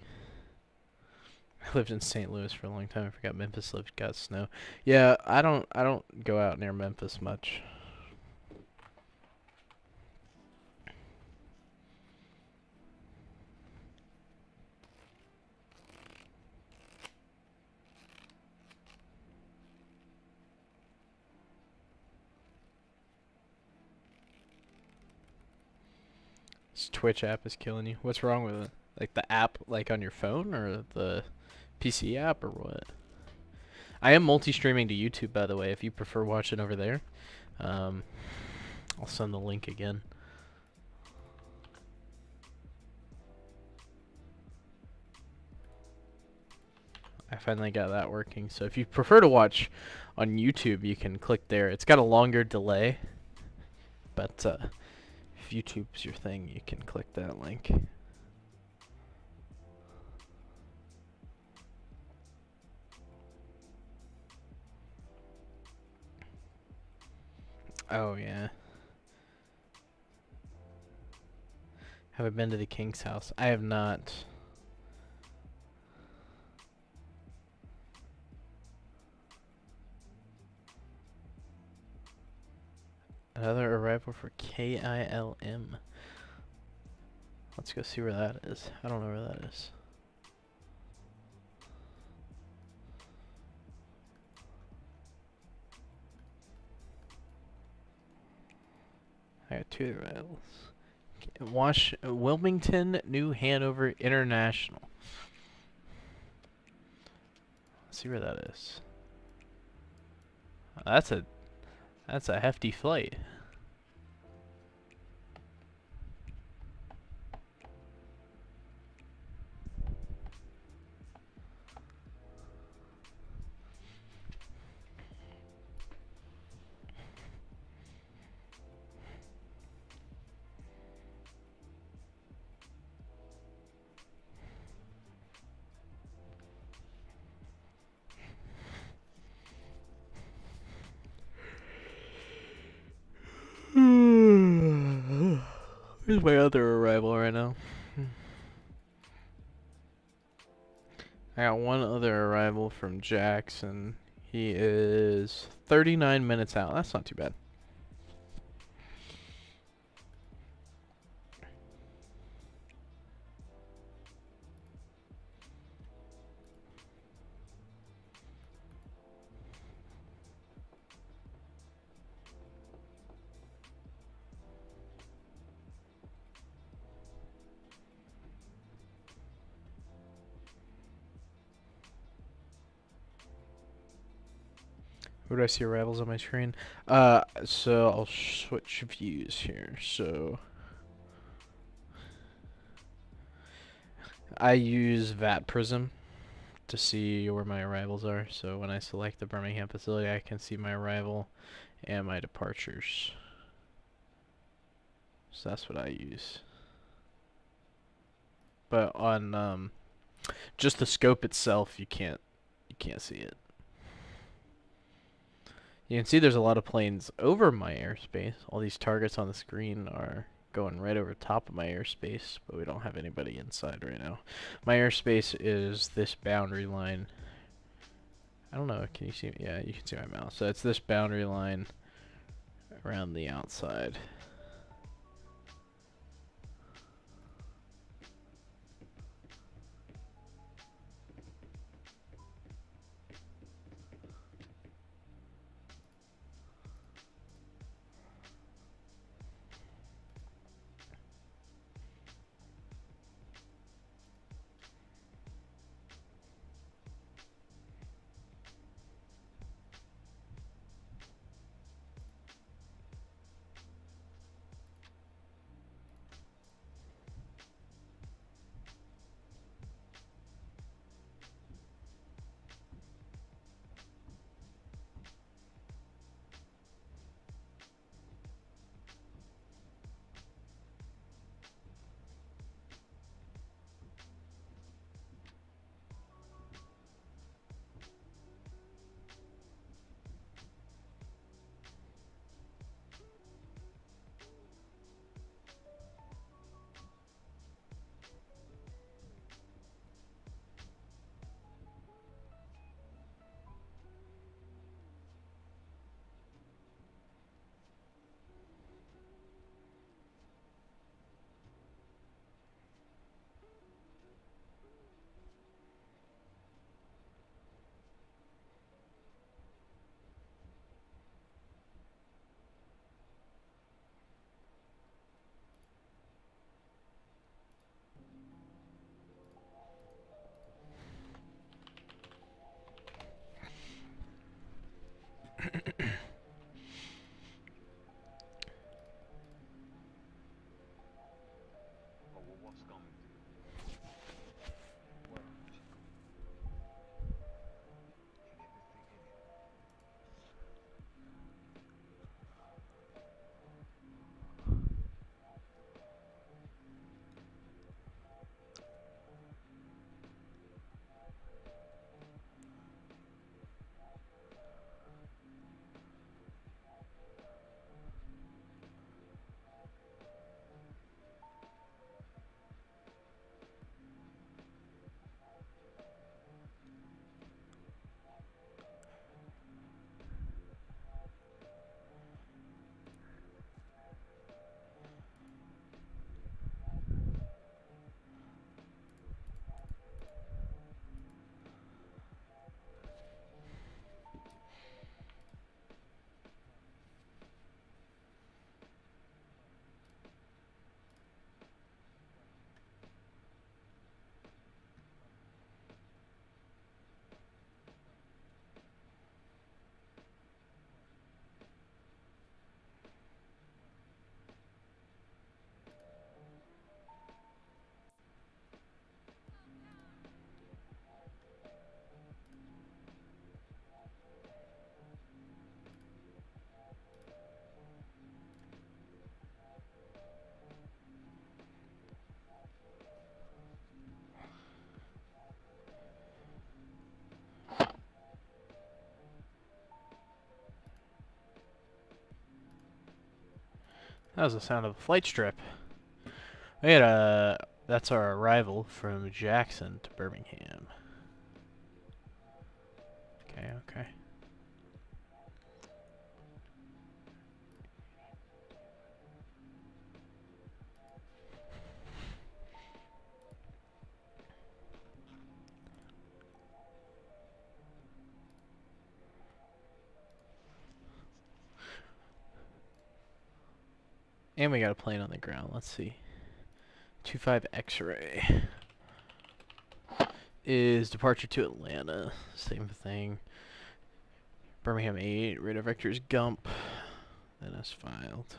I lived in St. Louis for a long time. I forgot Memphis got snow. Yeah, I don't go out near Memphis much. This Twitch app is killing you. What's wrong with it? Like the app, like on your phone, or the PC app, or what? I am multi-streaming to YouTube, by the way, if you prefer watching over there. I'll send the link again. I finally got that working. So if you prefer to watch on YouTube, you can click there. It's got a longer delay, but if YouTube's your thing, you can click that link. Oh, yeah. Have I been to the King's house? I have not. Another arrival for KILM. Let's go see where that is. I don't know where that is. I got 2 arrivals. Wilmington, New Hanover International. Let's see where that is. That's a hefty flight. Here's my other arrival right now. I got one other arrival from Jackson. He is 39 minutes out. That's not too bad. Where do I see arrivals on my screen? So I'll switch views here. So I use VATPrism to see where my arrivals are. So when I select the Birmingham facility, I can see my arrival and my departures. So that's what I use. But on just the scope itself, you can't see it. You can see there's a lot of planes over my airspace. All these targets on the screen are going right over top of my airspace, but we don't have anybody inside right now. My airspace is this boundary line. I don't know, can you see? Yeah, you can see my mouse. So it's this boundary line around the outside. That was the sound of a flight strip. We had that's our arrival from Jackson to Birmingham. Okay, okay. And we got a plane on the ground. Let's see. 25 X-ray is departure to Atlanta. Same thing. Birmingham 8, radar vectors Gump, then as filed.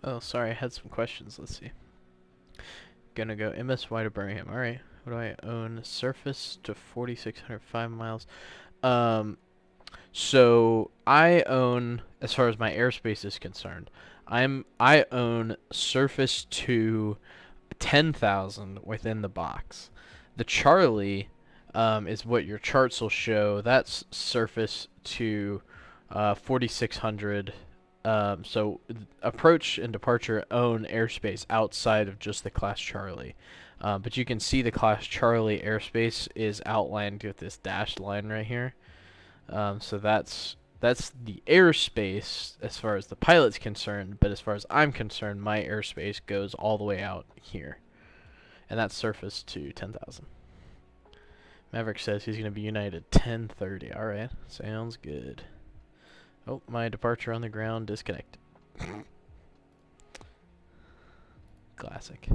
Oh, sorry, I had some questions. Let's see. Gonna go MSY to Birmingham. Alright. What do I own? Surface to 4,605 miles. So I own, as far as my airspace is concerned, I own surface to 10,000 within the box. The Charlie is what your charts will show. That's surface to 4,600. So approach and departure own airspace outside of just the Class Charlie. But you can see the Class Charlie airspace is outlined with this dashed line right here. So that's the airspace as far as the pilot's concerned, but as far as I'm concerned, my airspace goes all the way out here. And that's surface to 10,000. Maverick says he's going to be United 10:30. Alright, sounds good. Oh, my departure on the ground disconnected. Classic.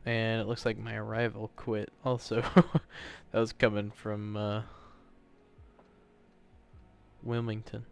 And it looks like my arrival quit also. That was coming from Wilmington.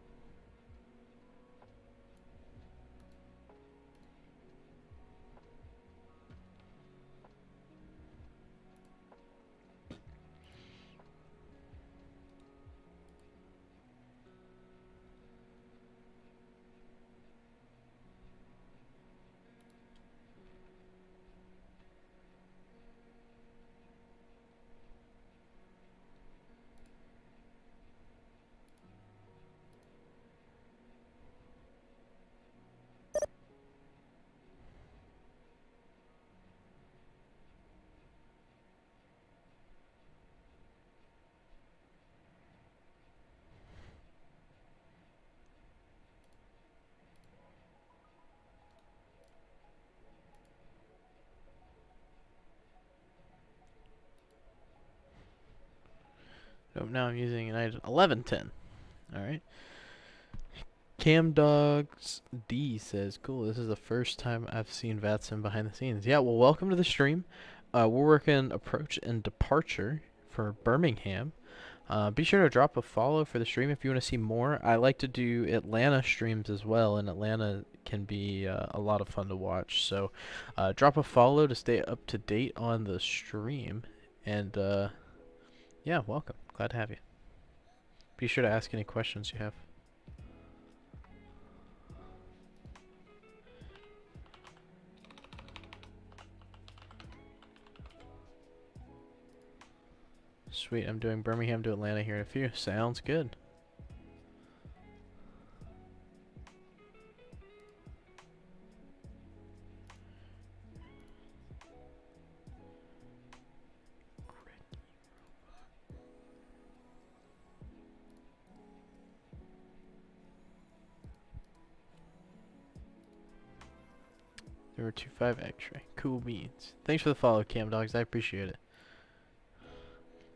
So now I'm using United 1110. Alright. Cam Dogs D says, cool, this is the first time I've seen VATSIM behind the scenes. Yeah, well, welcome to the stream. We're working approach and departure for Birmingham. Be sure to drop a follow for the stream if you want to see more. I like to do Atlanta streams as well, and Atlanta can be a lot of fun to watch. So drop a follow to stay up to date on the stream. And yeah, welcome. Glad to have you. Be sure to ask any questions you have. Sweet, I'm doing Birmingham to Atlanta here in a few. Sounds good. There were 25 X-ray. Cool beans. Thanks for the follow, Cam Dogs. I appreciate it.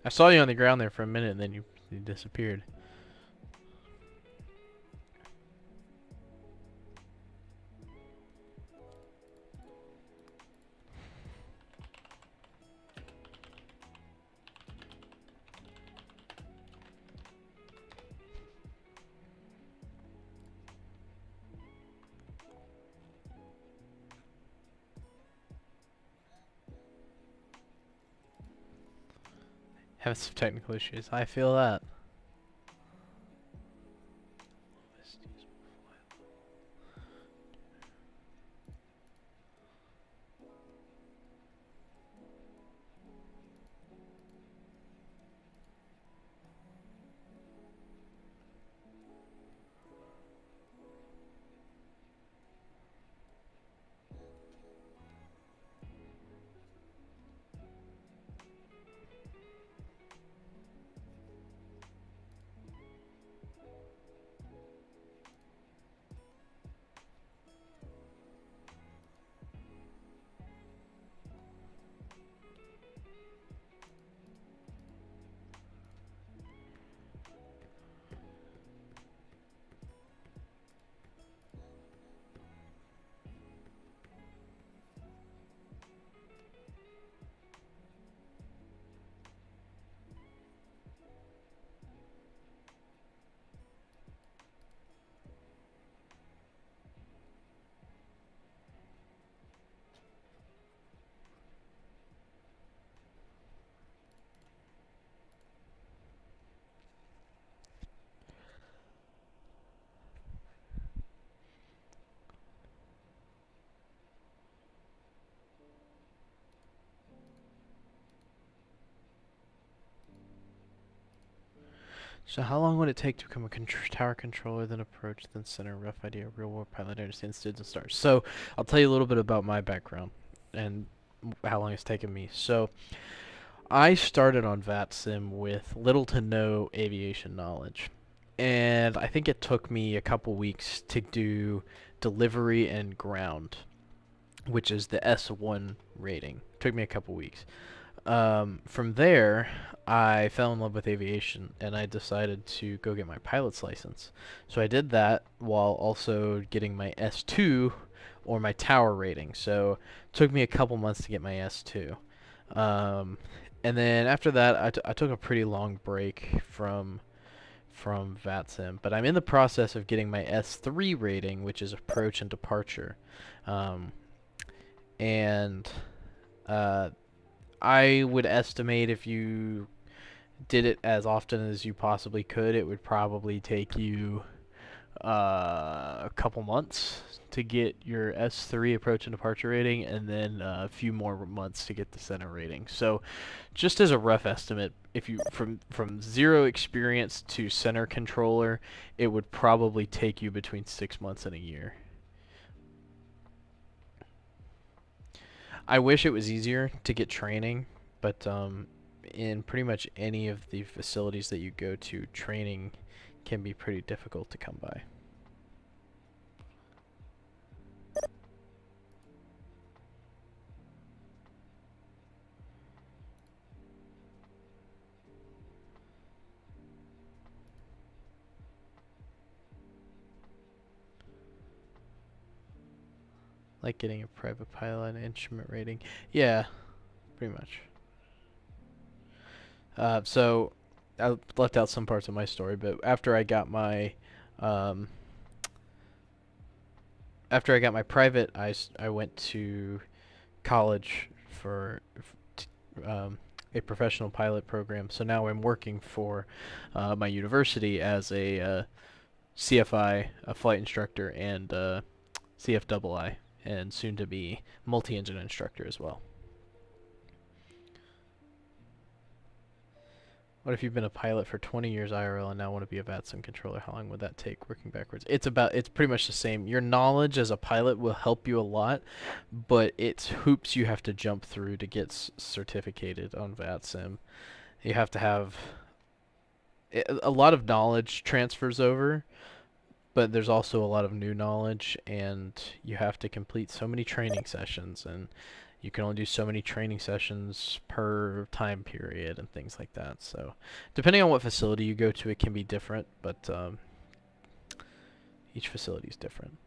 I saw you on the ground there for a minute, and then you disappeared. Having some technical issues. I feel that. So how long would it take to become a tower controller, then approach, then center, rough idea, real world pilot, understand students and stars? So I'll tell you a little bit about my background and how long it's taken me. So I started on VATSIM with little to no aviation knowledge. And I think it took me a couple weeks to do delivery and ground, which is the S1 rating. It took me a couple weeks. From there, I fell in love with aviation, and I decided to go get my pilot's license. So I did that while also getting my S2 or my tower rating. So it took me a couple months to get my S2. And then after that, I took a pretty long break from VATSIM, but I'm in the process of getting my S3 rating, which is approach and departure. I would estimate if you did it as often as you possibly could, it would probably take you a couple months to get your S3 approach and departure rating, and then a few more months to get the center rating. So just as a rough estimate, if you from zero experience to center controller, it would probably take you between 6 months and a year. I wish it was easier to get training, but in pretty much any of the facilities that you go to, training can be pretty difficult to come by. Like getting a private pilot and instrument rating. Yeah, pretty much. So I left out some parts of my story, but after I got my private, I went to college for a professional pilot program. So now I'm working for my university as a CFI, a flight instructor, and CFII, and soon to be multi-engine instructor as well. What if you've been a pilot for 20 years IRL and now want to be a VATSIM controller? How long would that take working backwards? It's pretty much the same. Your knowledge as a pilot will help you a lot, but it's hoops you have to jump through to get certificated on VATSIM. You have to have a lot of knowledge transfers over, but there's also a lot of new knowledge, and you have to complete so many training sessions, and you can only do so many training sessions per time period and things like that. So depending on what facility you go to, it can be different, but each facility is different.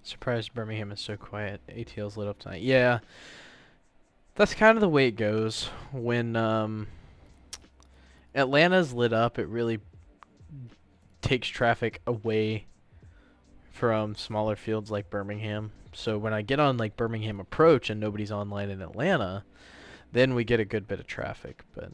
Surprised Birmingham is so quiet. ATL's lit up tonight. Yeah, that's kind of the way it goes. When Atlanta's lit up, it really takes traffic away from smaller fields like Birmingham. So when I get on like Birmingham Approach and nobody's online in Atlanta, then we get a good bit of traffic. But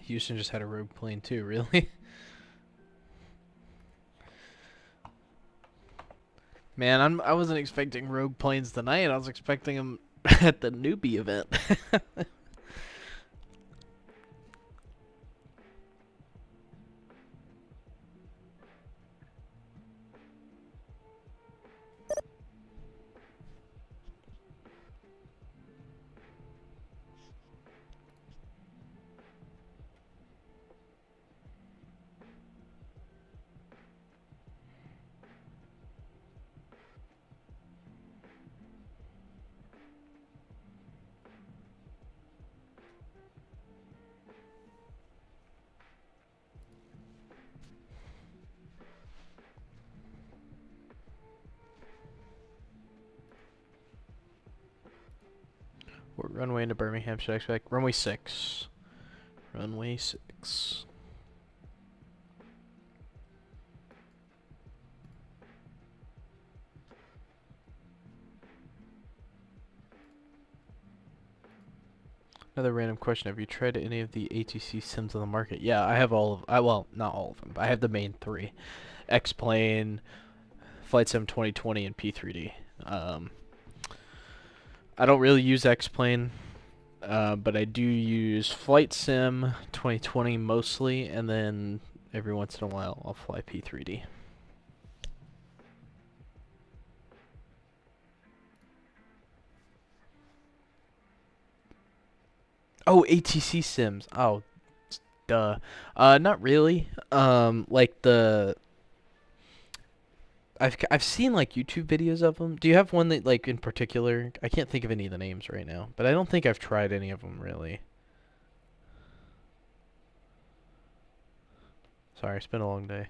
Houston just had a rogue plane too, really? Man, I wasn't expecting rogue planes tonight. I was expecting them at the newbie event. What runway into Birmingham should I expect? Runway 6. Runway 6. Another random question. Have you tried any of the ATC sims on the market? Yeah, I have all of... well, not all of them, but I have the main 3. X-Plane, Flight Sim 2020, and P3D. I don't really use X-Plane, but I do use Flight Sim 2020 mostly, and then every once in a while I'll fly P3D. Oh, ATC sims. Oh, duh. Not really. Like I've seen like YouTube videos of them. Do you have one that like in particular? I can't think of any of the names right now, but I don't think I've tried any of them really. Sorry, it's been a long day.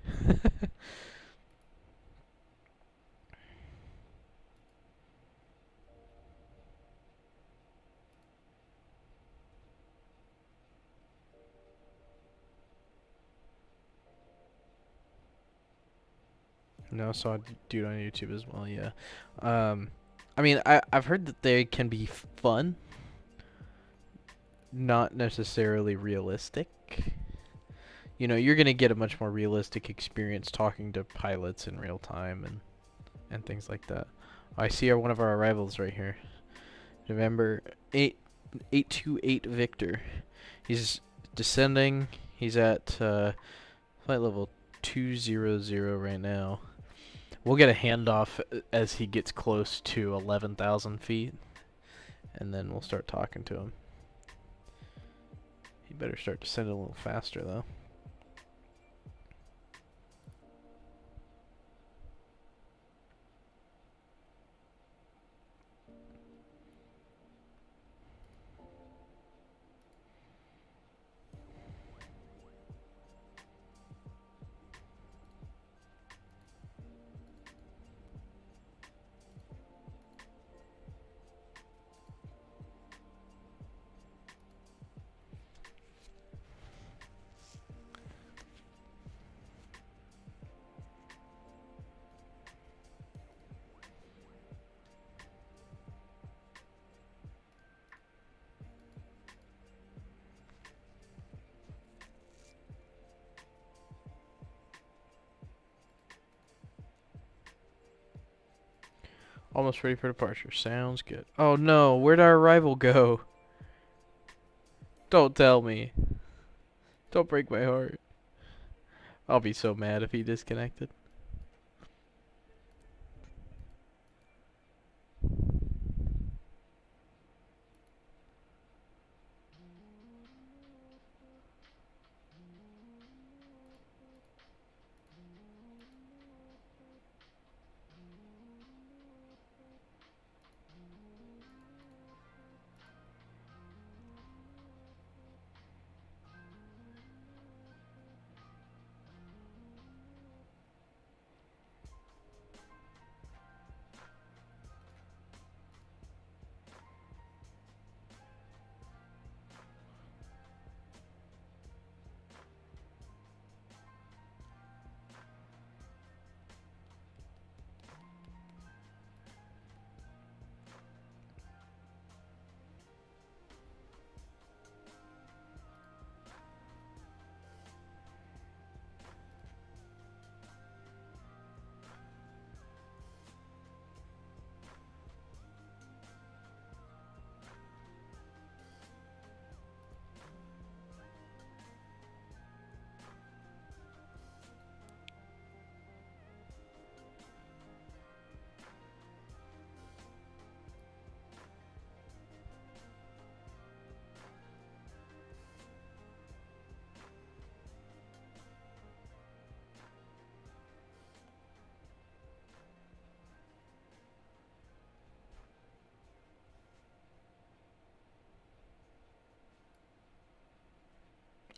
No, so I do it on YouTube as well. Yeah. I mean, I've heard that they can be fun, not necessarily realistic. You know, you're gonna get a much more realistic experience talking to pilots in real time and things like that. I see one of our arrivals right here. November 828 Victor. He's descending. He's at flight level 200 right now. We'll get a handoff as he gets close to 11,000 feet, and then we'll start talking to him. He better start descending a little faster, though. Almost ready for departure. Sounds good. Oh no, where'd our arrival go? Don't tell me. Don't break my heart. I'll be so mad if he disconnected.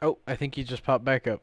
Oh, I think he just popped back up.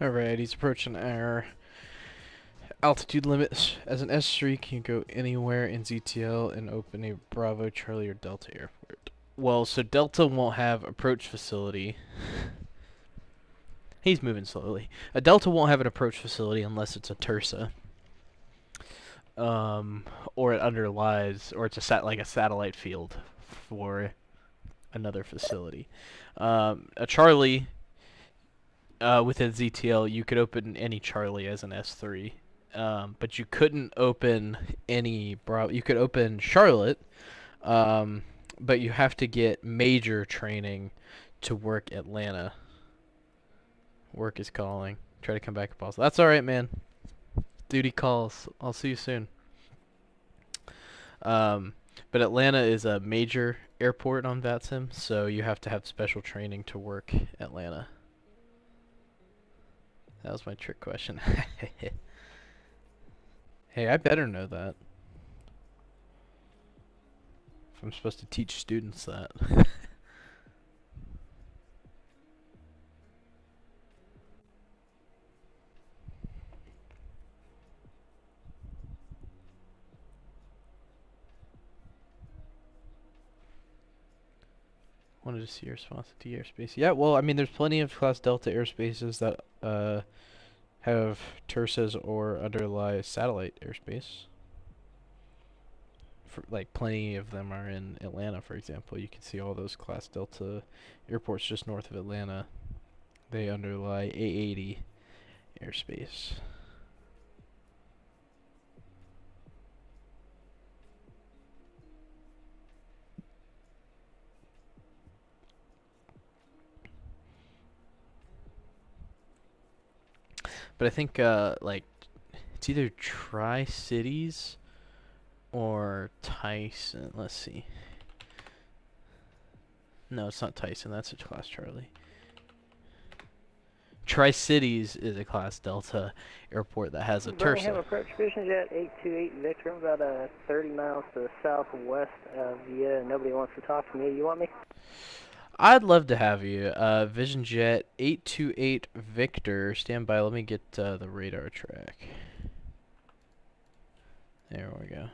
Alright, he's approaching our altitude limits. As an S3, can you go anywhere in ZTL and open a Bravo, Charlie, or Delta airport? Well, so Delta won't have approach facility. He's moving slowly. A Delta won't have an approach facility unless it's a TURSA. Or it underlies, or it's like a satellite field for another facility. A Charlie, within ZTL, you could open any Charlie as an S3. But you couldn't open any Bravo. You could open Charlotte, but you have to get major training to work Atlanta. Work is calling. Try to come back and pause. That's all right, man. Duty calls. I'll see you soon. But Atlanta is a major airport on VATSIM, so you have to have special training to work Atlanta. That was my trick question. Hey, I better know that. If I'm supposed to teach students that. Wanted to see your response to airspace. Yeah, well, I mean, there's plenty of Class Delta airspaces that have TURSAs or underlie satellite airspace. Like, plenty of them are in Atlanta, for example. You can see all those Class Delta airports just north of Atlanta. They underlie A80 airspace. But I think, like, it's either Tri-Cities or Tyson. Let's see. No, it's not Tyson. That's a Class Charlie. Tri-Cities is a Class Delta airport that has a Birmingham TURSA. approach Vision Jet 828 Victor. I'm about 30 miles to the southwest of you. Nobody wants to talk to me. You want me? I'd love to have you. Vision Jet 828 Victor. Stand by. Let me get the radar track. There we go.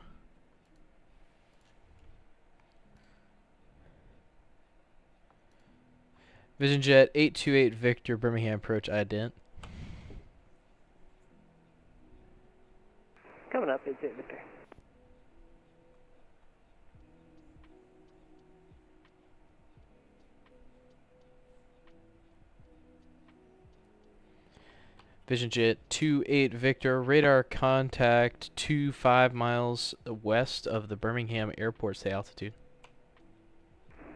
Vision Jet 828 Victor, Birmingham approach ident. Coming up, 828 Victor. Vision Jet 28 Victor, radar contact 25 miles west of the Birmingham airport. Stay altitude.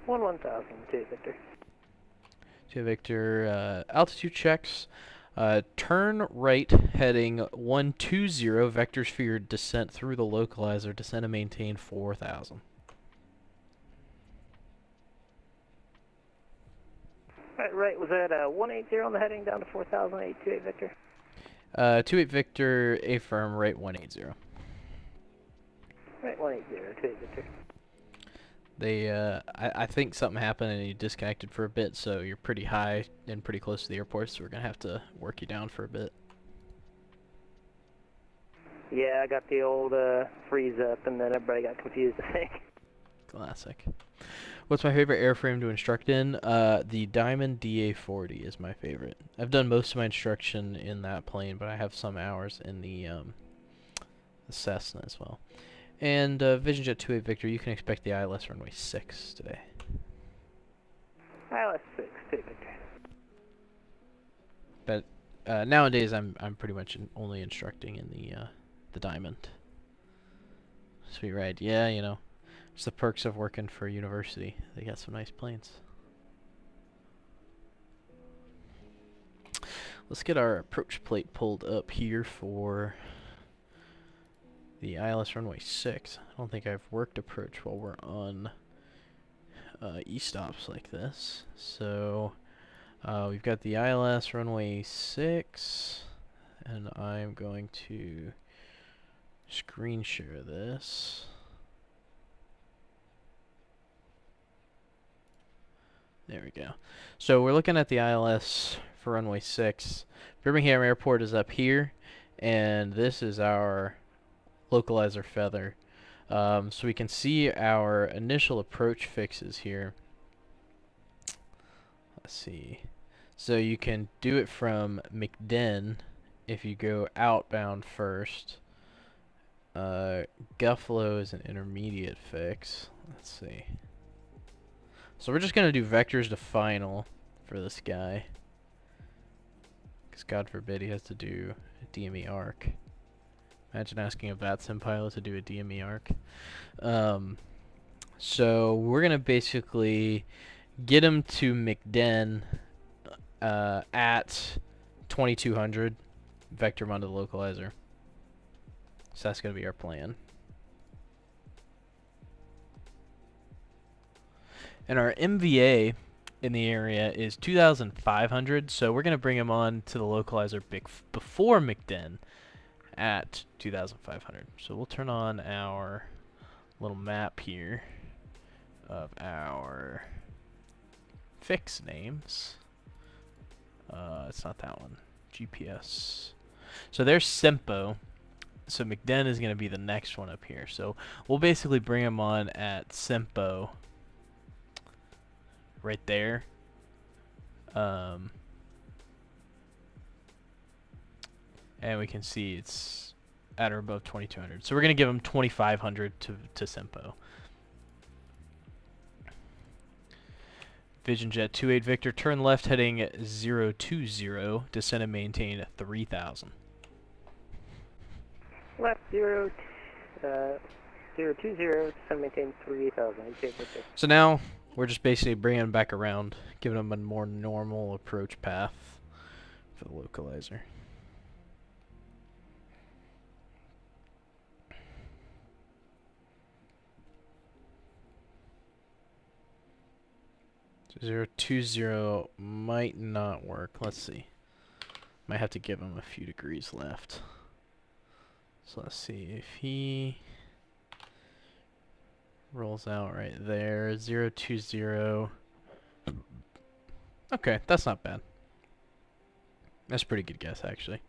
1000, 28 Victor. 2 Victor, altitude checks. Turn right heading 120, vectors for your descent through the localizer. Descend and maintain 4000. Right, was that 180 on the heading down to 4000, 828 Victor? 28 Victor, affirm, right 180. Right, 180, 28 Victor. They, I think something happened and you disconnected for a bit, so you're pretty high and pretty close to the airport, so we're going to have to work you down for a bit. Yeah, I got the old freeze up and then everybody got confused, I think. Classic. What's my favorite airframe to instruct in? The Diamond DA-40 is my favorite. I've done most of my instruction in that plane, but I have some hours in the Cessna as well. And Vision Jet 28 Victor, you can expect the ILS runway 6 today. ILS 6, 28 Victor. But nowadays I'm pretty much only instructing in the Diamond. Sweet ride. Yeah, you know. It's the perks of working for a university. They got some nice planes. Let's get our approach plate pulled up here for the ILS runway 6. I don't think I've worked approach while we're on E-stops like this. So we've got the ILS runway 6, and I'm going to screen share this. There we go. So we're looking at the ILS for runway 6. Birmingham Airport is up here, and this is our localizer feather. So we can see our initial approach fixes here. Let's see. So you can do it from McDinn if you go outbound first. Guffalo is an intermediate fix. Let's see. So we're just going to do vectors to final for this guy. Because God forbid he has to do a DME arc. Imagine asking a VATSIM pilot to do a DME arc. So we're going to basically get him to McDinn at 2200. Vector him onto the localizer. So that's going to be our plan. And our MVA in the area is 2,500, so we're going to bring him on to the localizer before McDinn at 2,500. So we'll turn on our little map here of our fix names. It's not that one. GPS. So there's Simpo. So McDinn is going to be the next one up here. So we'll basically bring him on at Simpo. Right there. And we can see it's at or above 2200. So we're going to give him 2500 to Simpo. Vision Jet 28 Victor, turn left heading 020, descend and maintain 3000. Left 020, descend and maintain 3000. Okay, Victor. So now we're just basically bringing him back around, giving him a more normal approach path for the localizer. So 020 might not work. Let's see. Might have to give him a few degrees left. So let's see if he rolls out right there. 020. Okay, that's not bad. That's a pretty good guess, actually.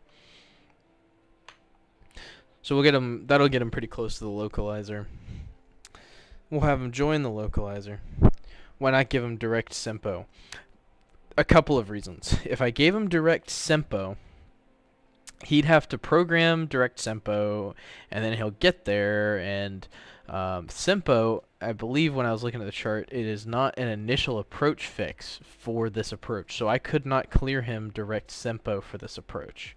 So we'll get him. That'll get him pretty close to the localizer. We'll have him join the localizer. Why not give him direct Simpo? a couple of reasons. If I gave him direct SEMPO, he'd have to program direct SEMPO, and then he'll get there, and SEMPO, I believe when I was looking at the chart, it is not an initial approach fix for this approach, so I could not clear him direct SEMPO for this approach.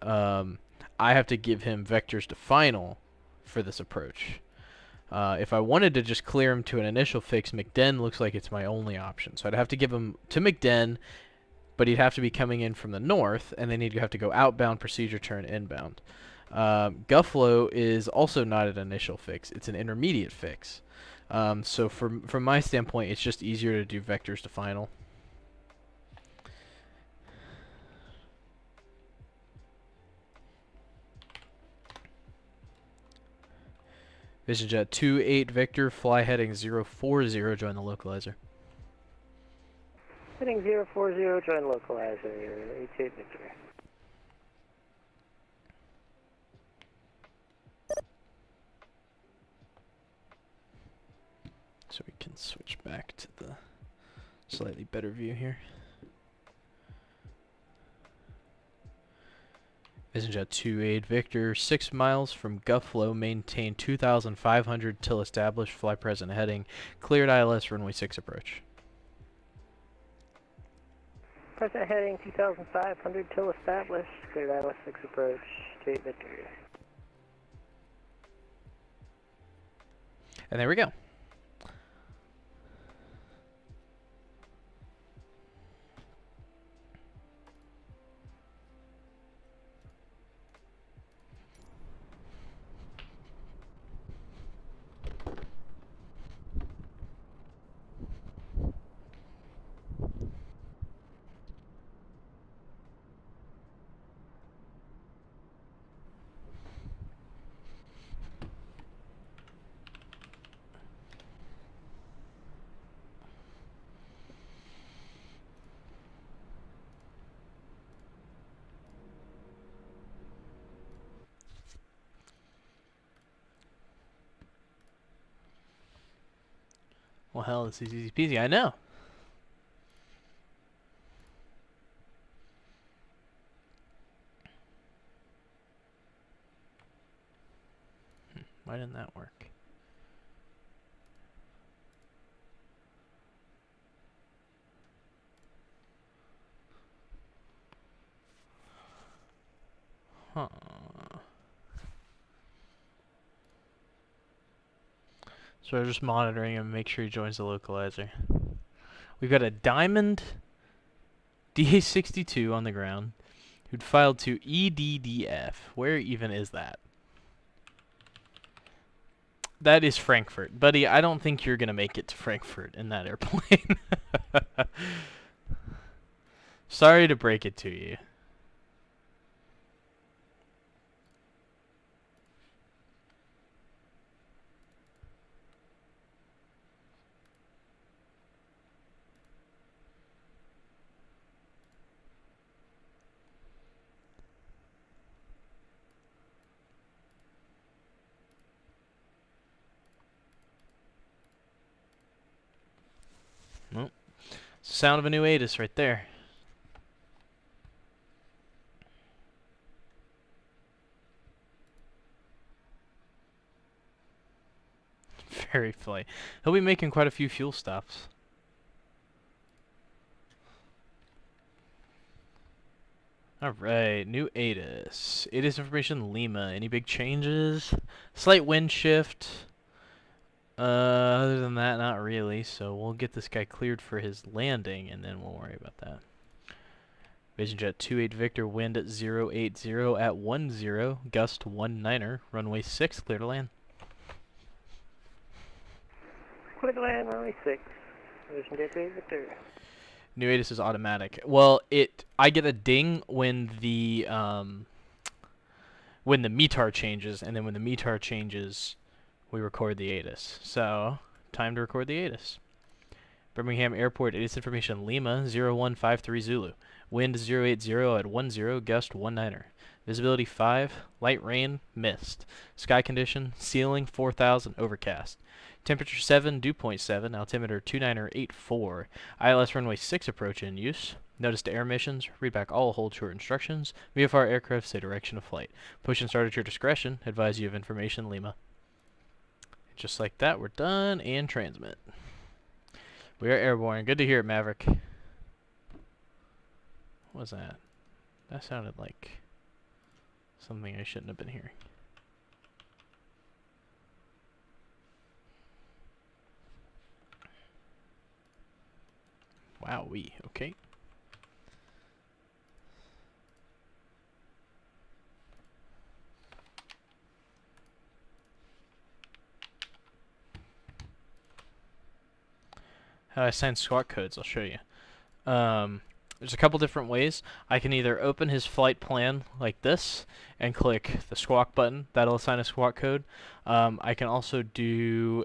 I have to give him vectors to final for this approach. If I wanted to just clear him to an initial fix, McDen looks like it's my only option. So I'd have to give him to McDen, but he'd have to be coming in from the north, and then he'd have to go outbound, procedure turn, inbound. Guffalo is also not an initial fix. It's an intermediate fix. So from my standpoint, it's just easier to do vectors to final. VisionJet 28 Victor, fly heading 040, join the localizer. Heading 040, join localizer, 88 Victor. So we can switch back to the slightly better view here. VisionJet 28 Victor, 6 miles from Guffalo, maintain 2,500 till established, fly present heading, cleared ILS runway 6 approach. Present heading 2,500 till established, cleared ILS 6 approach, 28 Victor. And there we go. Well, hell, this is easy peasy. I know. Why didn't that work? Huh. So we're just monitoring him, make sure he joins the localizer. We've got a Diamond DA62 on the ground who'd filed to EDDF. Where even is that? That is Frankfurt. Buddy, I don't think you're going to make it to Frankfurt in that airplane. Sorry to break it to you. Nope. Sound of a new ATIS right there. Very funny. He'll be making quite a few fuel stops. Alright, new ATIS. ATIS information Lima. Any big changes? Slight wind shift. Other than that, not really. So we'll get this guy cleared for his landing, and then we'll worry about that. VisionJet 28 Victor, wind at 080 at 10, gust 19er, runway 6, clear to land. Clear to land, runway 6. VisionJet 28 Victor. New ATIS is automatic. Well, I get a ding when the METAR changes, and then when the METAR changes, we record the ATIS. So, time to record the ATIS. Birmingham Airport, ATIS information Lima 0153 Zulu. Wind 080 at 10, gust 19er. Visibility 5, light rain, mist. Sky condition, ceiling 4000, overcast. Temperature 7, dew point 7, altimeter 2984. ILS runway 6 approach in use. Notice to air missions, read back all hold short instructions. VFR aircraft say direction of flight. Push and start at your discretion. Advise you of information, Lima. Just like that, we're done and transmit. We are airborne. Good to hear it, Maverick. What was that? That sounded like something I shouldn't have been hearing. Wowee, okay. How I assign squawk codes, I'll show you. There's a couple different ways. I can either open his flight plan like this and click the squawk button. That'll assign a squawk code. I can also do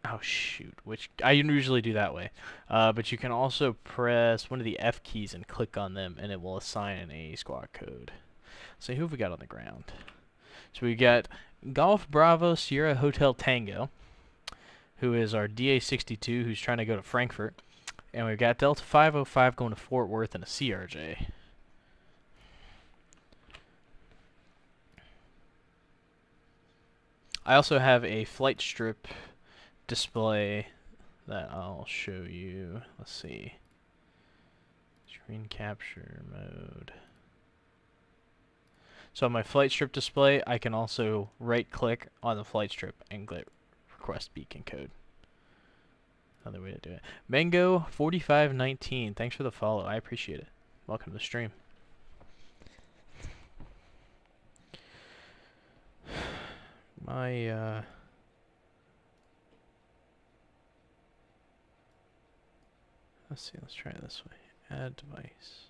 oh shoot, which I usually do that way. But you can also press one of the F keys and click on them and it will assign a squawk code. So who have we got on the ground? So we got Golf Bravo Sierra Hotel Tango, who is our DA62 who's trying to go to Frankfurt. And we've got Delta 505 going to Fort Worth in a CRJ. I also have a flight strip display that I'll show you. Let's see. Screen capture mode. So on my flight strip display, I can also right-click on the flight strip and click request beacon code. Another way to do it. Mango4519, thanks for the follow. I appreciate it. Welcome to the stream. My let's see, let's try it this way. Add device.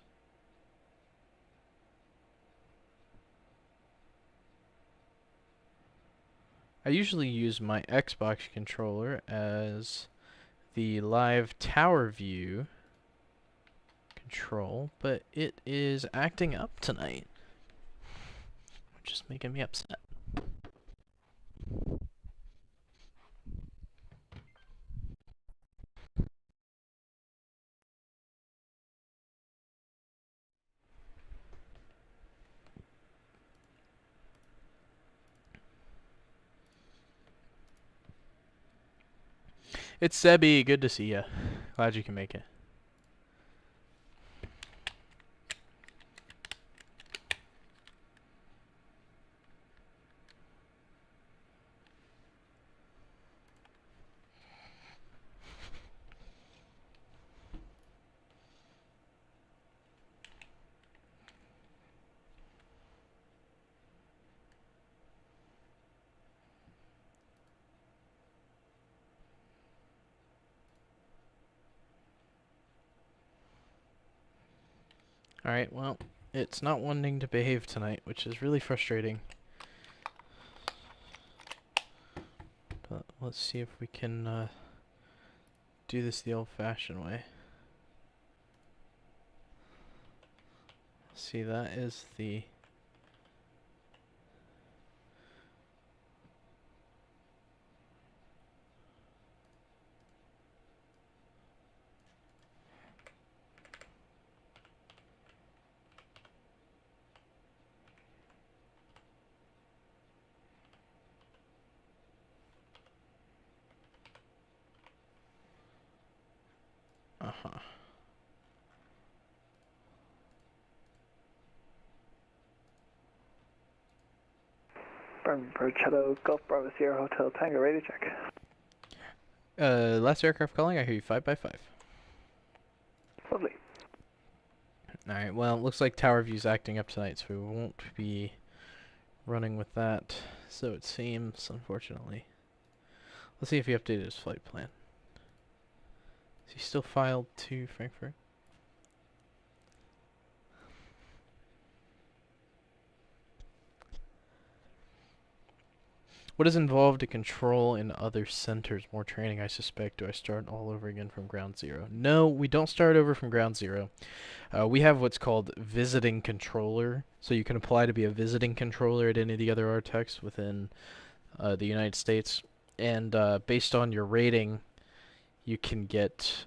I usually use my Xbox controller as the live tower view control, but it is acting up tonight, which is making me upset. It's Sebi, good to see ya. Glad you can make it. Alright, well, it's not wanting to behave tonight, which is really frustrating. But let's see if we can do this the old-fashioned way. See, that is the... Uh-huh. Approach, hello, Golf Bravo Sierra Hotel Tango, ready to check. Last aircraft calling, I hear you 5x5. Lovely. Alright, well, it looks like tower view's acting up tonight, so we won't be running with that, so it seems, unfortunately. Let's see if he updated his flight plan. Is he still filed to Frankfurt? What is involved to control in other centers? More training, I suspect. Do I start all over again from ground zero? No, we don't start over from ground zero. We have what's called visiting controller. So you can apply to be a visiting controller at any of the other RTECs within the United States. And based on your rating, you can get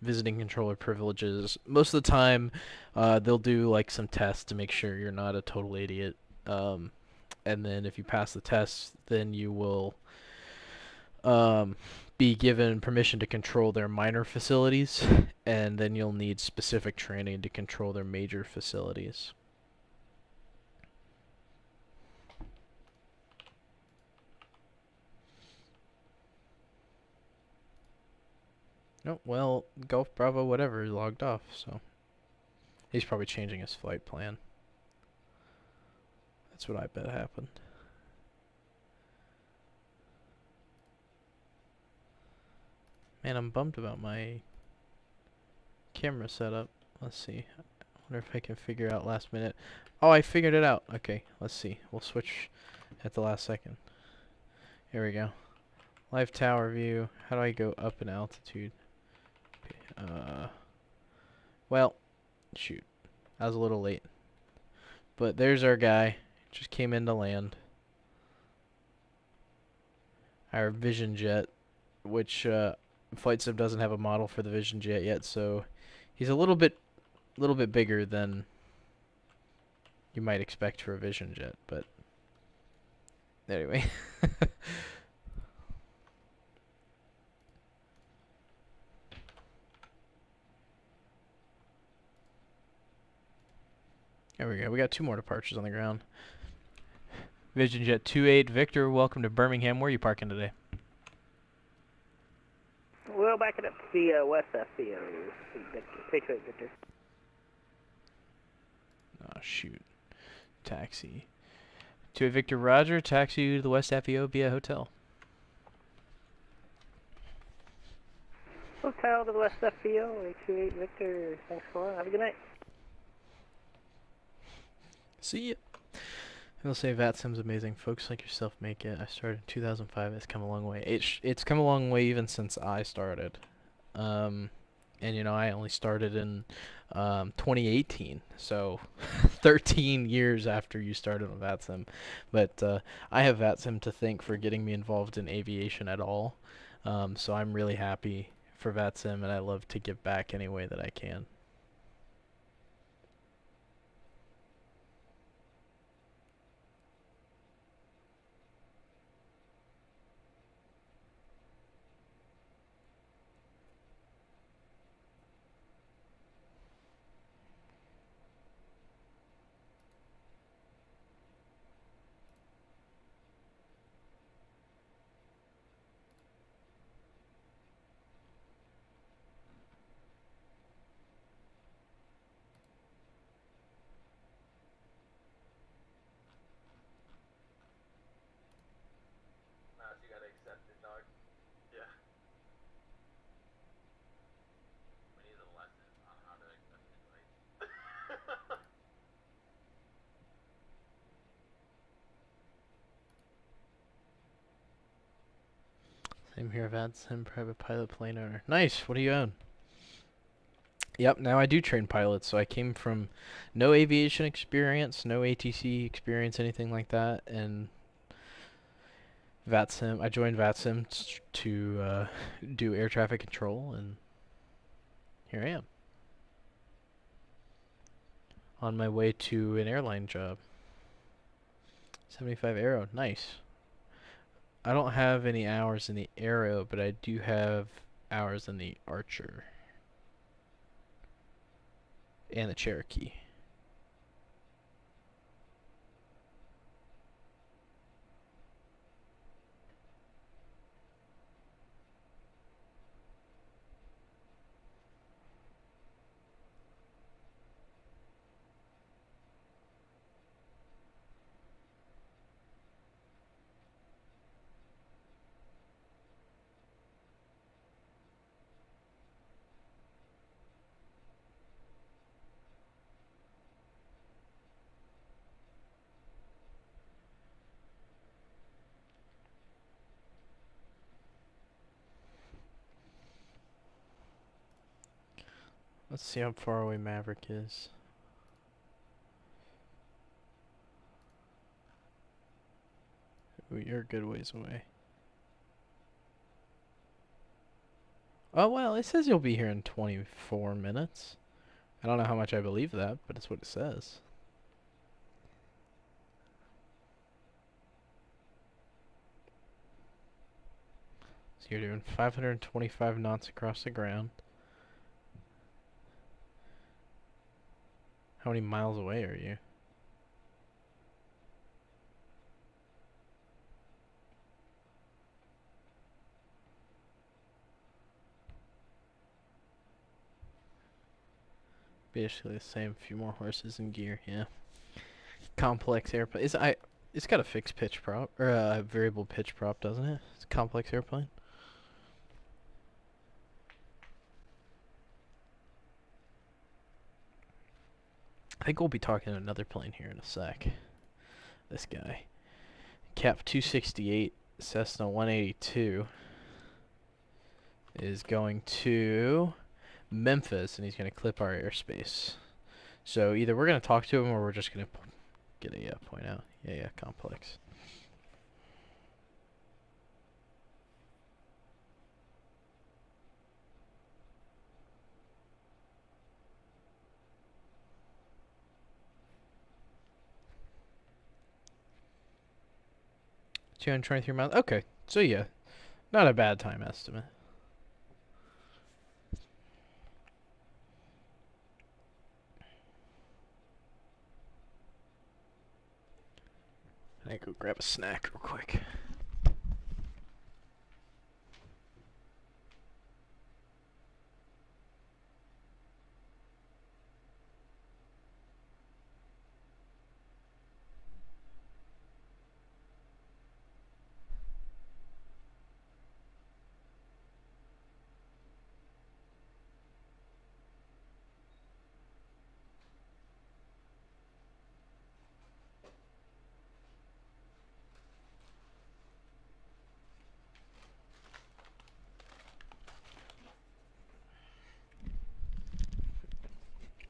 visiting controller privileges. Most of the time, they'll do like some tests to make sure you're not a total idiot. And then if you pass the test, then you will be given permission to control their minor facilities, and then you'll need specific training to control their major facilities. Oh, well, Golf Bravo whatever logged off, so he's probably changing his flight plan. That's what I bet happened. Man, I'm bummed about my camera setup. Let's see. I wonder if I can figure out last minute. Oh, I figured it out. Okay, let's see. We'll switch at the last second. Here we go. Live tower view. How do I go up in altitude? Well, shoot. I was a little late. But there's our guy. Just came in to land. Our Vision Jet, which FlightSim doesn't have a model for the Vision Jet yet, so he's a little bit bigger than you might expect for a Vision Jet, but anyway. There we go. We got 2 more departures on the ground. Vision Jet 28, Victor, welcome to Birmingham. Where are you parking today? We'll back it up to the West FBO. Victor. Oh, shoot. Taxi. 28 Victor Roger, taxi you to the West FEO via hotel. Hotel to the West FBO, 28 Victor. Thanks a lot. Have a good night. See ya. I'll say VATSIM's amazing. Folks like yourself make it. I started in 2005. It's come a long way. It's come a long way even since I started. And you know, I only started in 2018, so 13 years after you started on VATSIM. But I have VATSIM to thank for getting me involved in aviation at all. So I'm really happy for VATSIM, and I love to give back any way that I can. Same here, VATSIM, private pilot plane owner. Nice, what do you own? Yep, now I do train pilots, so I came from no aviation experience, no ATC experience, anything like that, and VATSIM, I joined VATSIM to do air traffic control, and here I am. On my way to an airline job. 75 Aero, nice. I don't have any hours in the Aero, but I do have hours in the Archer. And the Cherokee. Let's see how far away Maverick is. Ooh, you're a good ways away. Oh, well, it says you'll be here in 24 minutes. I don't know how much I believe that, but it's what it says. So you're doing 525 knots across the ground. How many miles away are you? Basically the same, few more horses and gear, yeah. Complex airplane. It's got a fixed pitch prop, or a variable pitch prop, doesn't it? It's a complex airplane. I think we'll be talking to another plane here in a sec. This guy. Cap 268 Cessna 182 is going to Memphis, and he's going to clip our airspace. So either we're going to talk to him, or we're just going to get a point out. Yeah, complex. $223 miles. Okay, so yeah, not a bad time estimate. I go grab a snack real quick.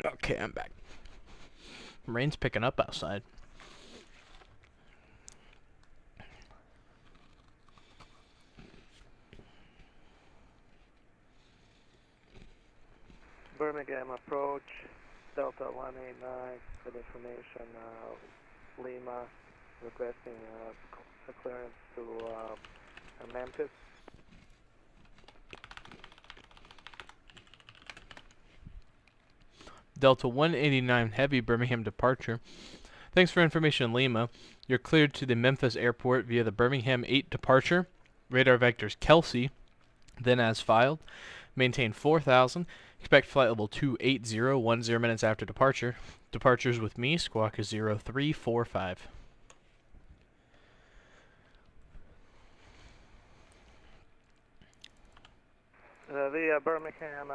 Okay, I'm back. Rain's picking up outside. Birmingham approach, Delta 189, with information, Lima requesting a clearance to Memphis. Delta 189 Heavy, Birmingham departure. Thanks for information, Lima. You're cleared to the Memphis airport via the Birmingham 8 departure. Radar vectors Kelsey, then as filed. Maintain 4,000. Expect flight level 280, 10 minutes after departure. Departures with me, squawk is 0345. Via Birmingham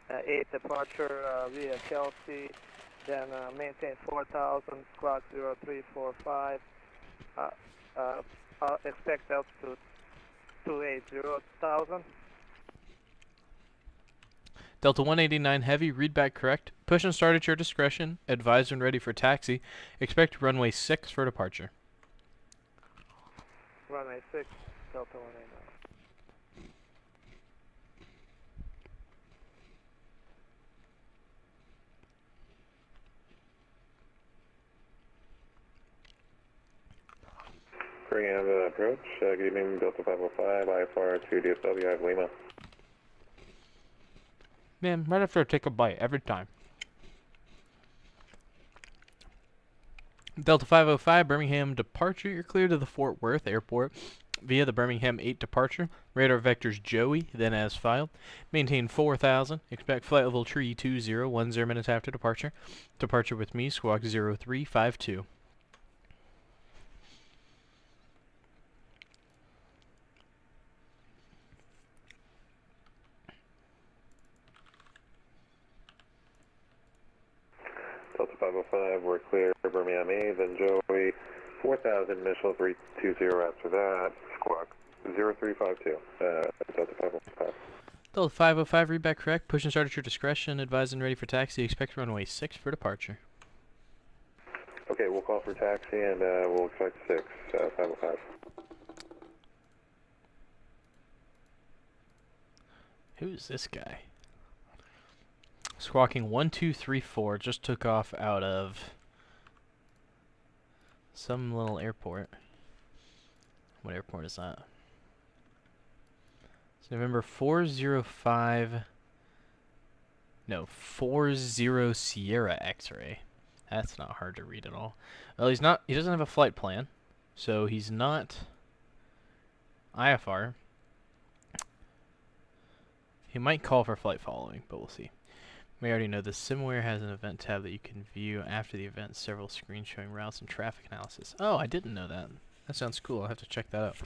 8 departure via Kelsey, then maintain 4,000, squawk 0345. Expect altitude 280,000. Delta 189 Heavy, read back correct. Push and start at your discretion. Advised when ready for taxi. Expect runway 6 for departure. Runway 6, Delta 189. Birmingham approach, good evening, Delta 505, IFR 2 DSW, I have Lima. Man, right after I take a bite, every time. Delta 505, Birmingham departure. You're clear to the Fort Worth airport via the Birmingham 8 departure. Radar vectors Joey, then as filed. Maintain 4,000. Expect flight level 320, 10 minutes after departure. Departure with me, squawk 0352. Delta 505, we're clear, Birmingham A, then Joey, 4,000, initial 320 after that, squawk 0352, Delta 505. Delta 505, read back correct. Push and start at your discretion. Advise and ready for taxi. Expect runway 6 for departure. Okay, we'll call for taxi and we'll expect 6, 505. Who's this guy? Squawking 1234, just took off out of some little airport. What airport is that? It's November 405. No, 40 Sierra X-ray. That's not hard to read at all. Well, he doesn't have a flight plan, so he's not IFR. He might call for flight following, but we'll see. We already know this. SimWare has an event tab that you can view after the event. Several screens showing routes and traffic analysis. Oh, I didn't know that. That sounds cool. I'll have to check that out.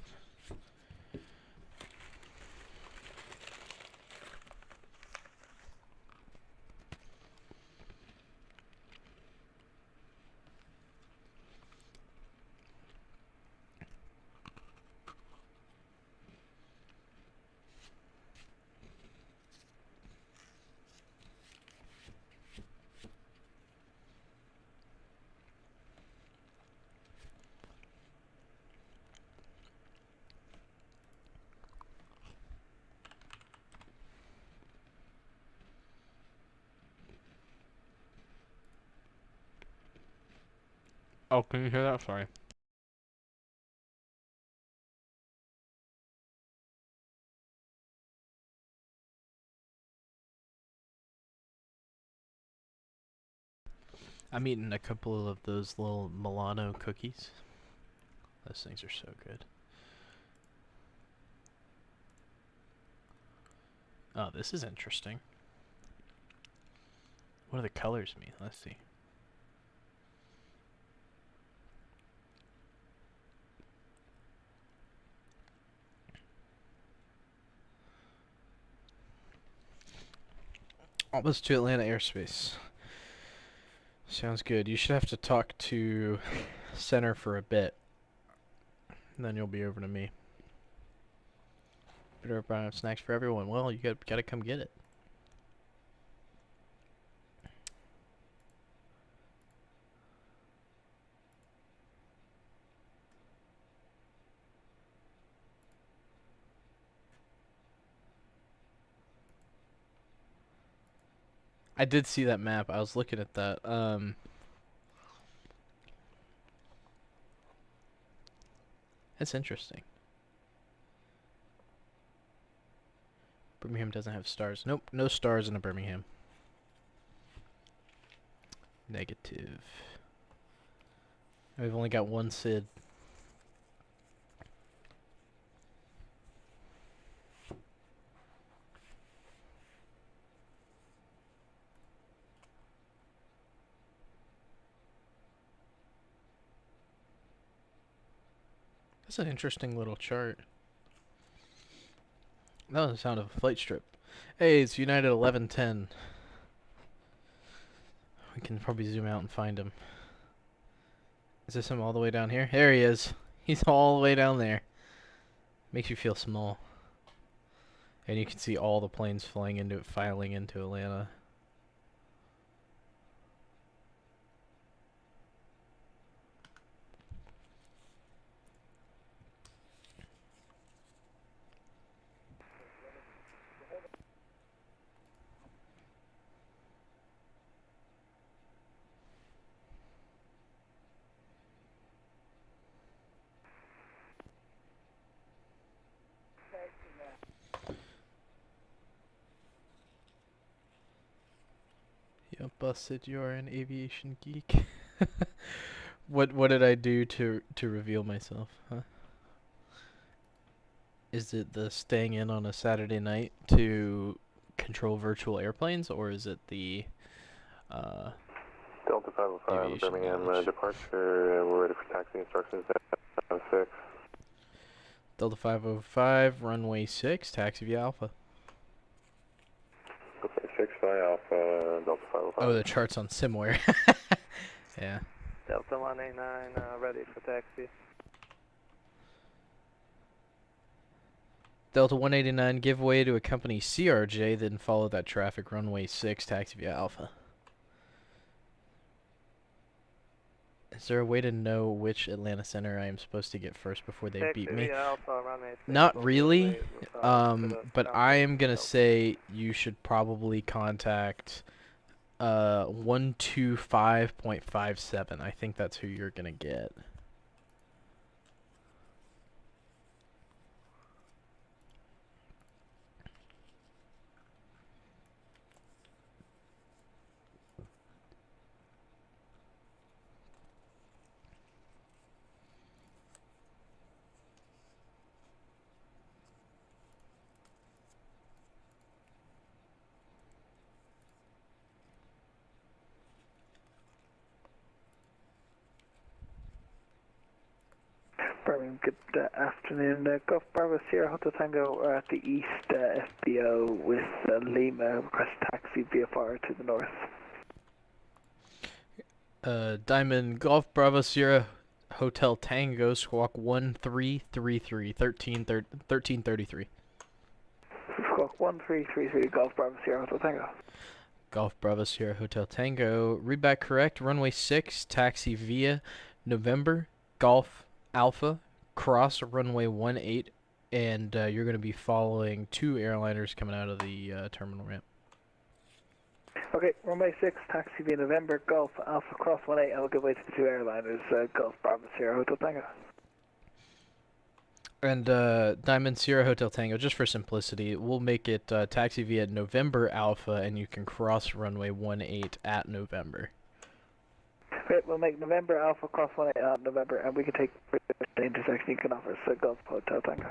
Oh, can you hear that? Sorry. I'm eating a couple of those little Milano cookies. Those things are so good. Oh, this is interesting. What do the colors mean? Let's see. Almost to Atlanta airspace. Sounds good. You should have to talk to center for a bit. And then you'll be over to me. Better buy snacks for everyone. Well, you gotta come get it. I did see that map. I was looking at that. That's interesting. Birmingham doesn't have stars. Nope, no stars in a Birmingham. Negative. We've only got one SID. That's an interesting little chart. That was the sound of a flight strip. Hey, it's United 1110. We can probably zoom out and find him. Is this him all the way down here? There he is. He's all the way down there. Makes you feel small. And you can see all the planes filing into Atlanta. Yeah, busted. You're an aviation geek. What did I do to reveal myself? Huh? Is it the staying in on a Saturday night to control virtual airplanes, or is it the Delta 505, Birmingham departure. We're ready for taxi instructions at 6. Delta 505, runway 6, taxi via Alpha. Okay, 6 by Alpha, Delta 505. Oh, the chart's on SimWare. Yeah. Delta 189, ready for taxi. Delta 189, give way to a company CRJ, then follow that traffic, runway 6, taxi via Alpha. Is there a way to know which Atlanta Center I am supposed to get first before they beat me? Not really, but I am going to say you should probably contact 125.57. I think that's who you're going to get. Good afternoon. Golf Bravo Sierra Hotel Tango at the east FBO with Lima. Request taxi VFR to the north. Diamond Golf Bravo Sierra Hotel Tango, squawk 1333, 1333. Squawk 1333, Golf Bravo Sierra Hotel Tango. Golf Bravo Sierra Hotel Tango, read back correct, runway 6, taxi via November, Golf Alpha, cross runway 18, and you're going to be following 2 airliners coming out of the terminal ramp. Okay, runway 6, taxi via November, Golf Alpha, cross 18, I will give way to the 2 airliners, Golf Bravo Sierra Hotel Tango. And Diamond Sierra Hotel Tango, just for simplicity, we'll make it taxi via November Alpha, and you can cross runway 18 at November. Great, we'll make November Alpha, cross 18 at November, and we can take the intersection you can offer, so Golf Hotel Tango.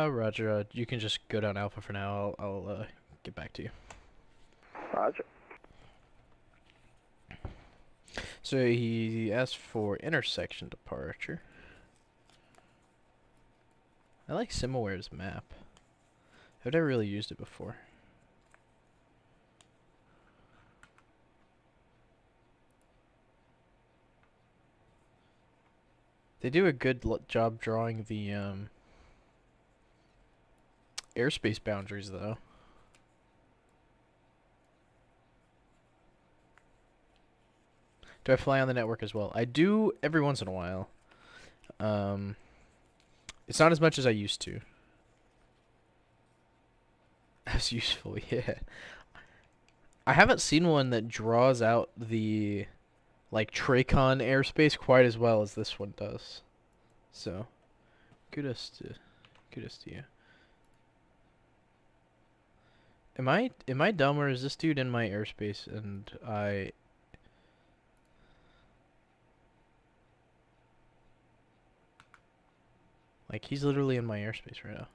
Roger, you can just go down Alpha for now. I'll get back to you. Roger. So he asked for intersection departure. I like Simiware's map. I've never really used it before. They do a good job drawing the airspace boundaries, though. Do I fly on the network as well? I do every once in a while. It's not as much as I used to. That's useful, yeah. I haven't seen one that draws out the like Tracon airspace quite as well as this one does. So, kudos to you. Am I dumb, or is this dude in my airspace and like, he's literally in my airspace right now.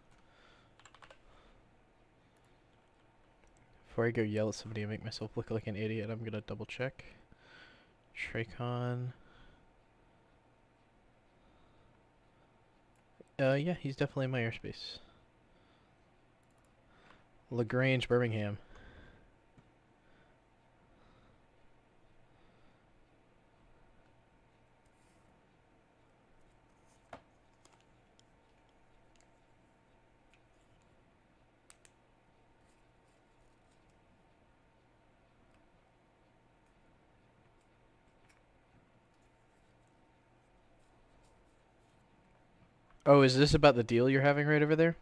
Before I go yell at somebody and make myself look like an idiot, I'm gonna double check. Tracon. Yeah, he's definitely in my airspace. LaGrange, Birmingham. Oh, is this about the deal you're having right over there?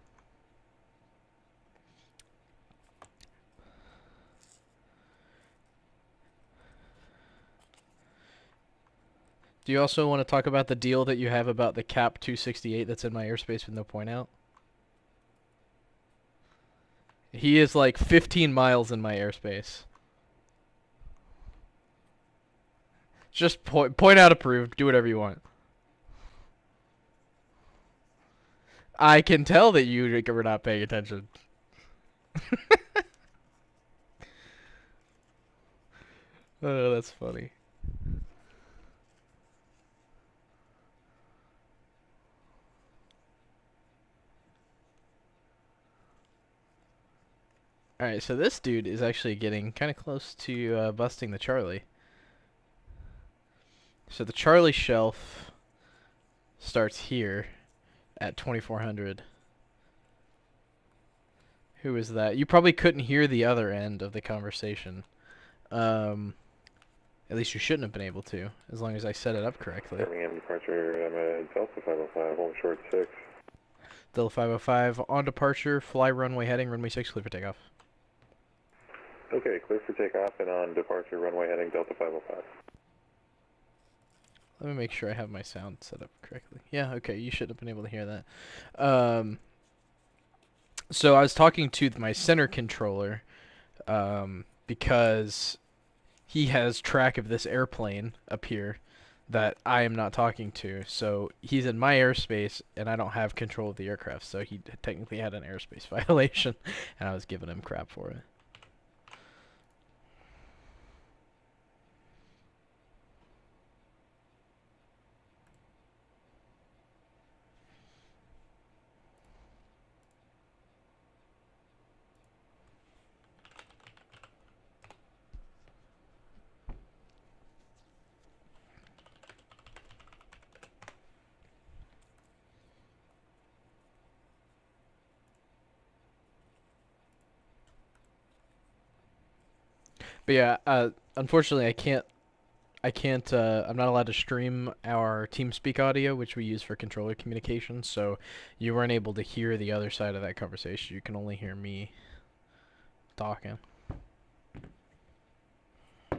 Do you also want to talk about the deal that you have about the Cap 268 that's in my airspace with no point out? He is like 15 miles in my airspace. Just point out approved. Do whatever you want. I can tell that you were not paying attention. Oh, that's funny. Alright, so this dude is actually getting kind of close to busting the Charlie. So the Charlie shelf starts here at 2400. Who was that? You probably couldn't hear the other end of the conversation. At least you shouldn't have been able to, as long as I set it up correctly. Birmingham departure, I'm at Delta 505, hold short 6. Delta 505, on departure, fly runway heading, runway 6, clear for takeoff. Okay, clear for takeoff and on departure, runway heading Delta 505. Let me make sure I have my sound set up correctly. Yeah, okay, you should have been able to hear that. So I was talking to my center controller, because he has track of this airplane up here that I am not talking to. So he's in my airspace, and I don't have control of the aircraft, so he technically had an airspace violation, and I was giving him crap for it. But yeah, unfortunately, I'm not allowed to stream our TeamSpeak audio, which we use for controller communication, so you weren't able to hear the other side of that conversation. You can only hear me talking. I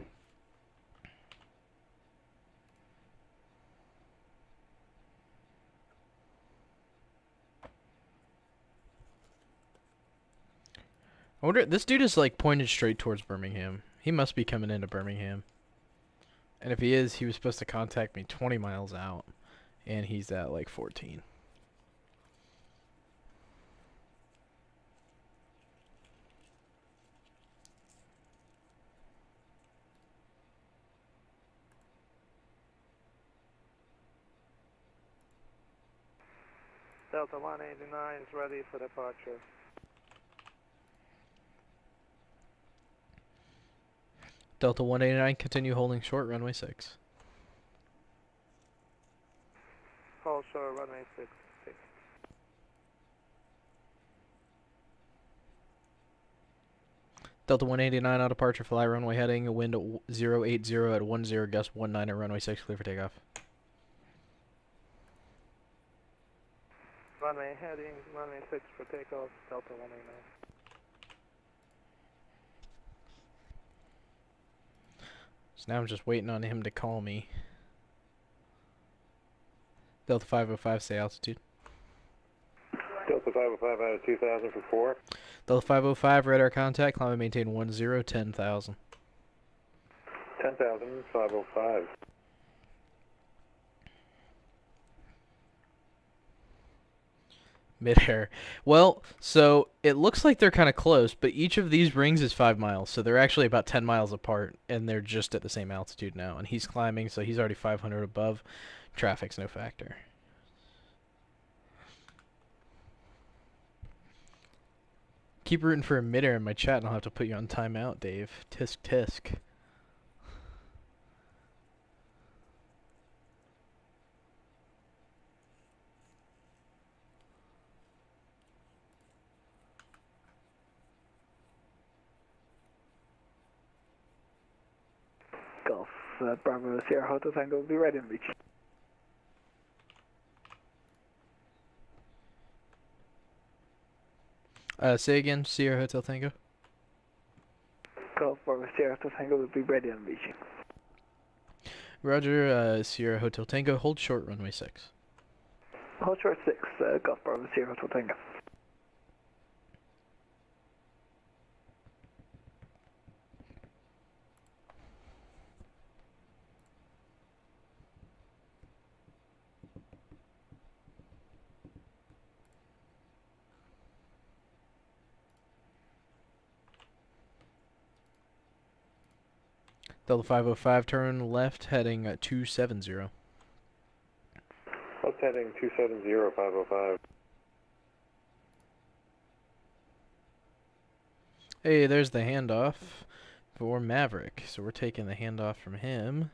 wonder, this dude is like pointed straight towards Birmingham. He must be coming into Birmingham. And if he is, he was supposed to contact me 20 miles out, and he's at like 14. Delta 189 is ready for departure. Delta 189, continue holding short, runway 6. Hold short, runway 6. Delta 189 on departure, fly runway heading, a wind 080 at 10, gust 19 at runway 6, clear for takeoff. Runway heading, runway 6 for takeoff, Delta 189. So now I'm just waiting on him to call me. Delta 505, stay altitude. Delta 505 out of 2000 for 4. Delta 505, radar contact, climb and maintain 10, 10,000. 10,000, 505. Mid-air. Well, so it looks like they're kind of close, but each of these rings is 5 miles, so they're actually about 10 miles apart, and they're just at the same altitude now. And he's climbing, so he's already 500 above. Traffic's no factor. Keep rooting for a mid-air in my chat, and I'll have to put you on timeout, Dave. Tisk tisk. Golf, Bravo Sierra Hotel Tango will be ready and reach. Say again, Sierra Hotel Tango. Golf, Bravo Sierra Hotel Tango will be ready and reaching. Roger, Sierra Hotel Tango, hold short, runway 6. Hold short 6, Golf, Bravo Sierra Hotel Tango. Delta 505, turn left, heading 270. Left heading 270, 505. Hey, there's the handoff for Maverick. So we're taking the handoff from him.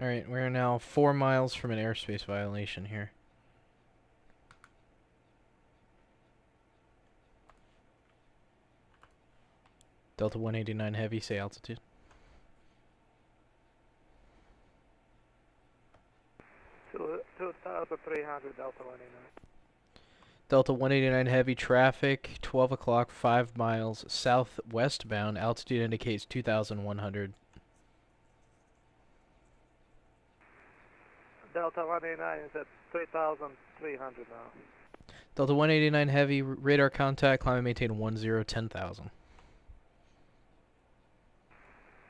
Alright, we're now 4 miles from an airspace violation here. Delta 189 Heavy, say altitude. So 2,300 Delta 189. Delta 189 Heavy traffic, 12 o'clock, 5 miles southwestbound. Altitude indicates 2,100. Delta 189 is at 3,300 now. Delta 189 Heavy, radar contact, climb and maintain 10,000.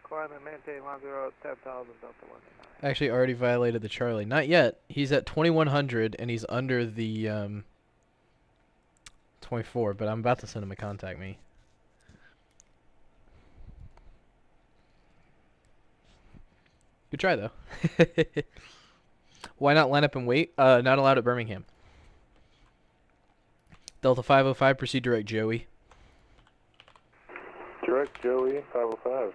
Climb and maintain 10,000 Delta 189. Actually already violated the Charlie. Not yet. He's at 2,100 and he's under the 24, but I'm about to send him a contact me. Good try though. Why not line up and wait? Not allowed at Birmingham. Delta 505, proceed direct Joey. Direct Joey, 505.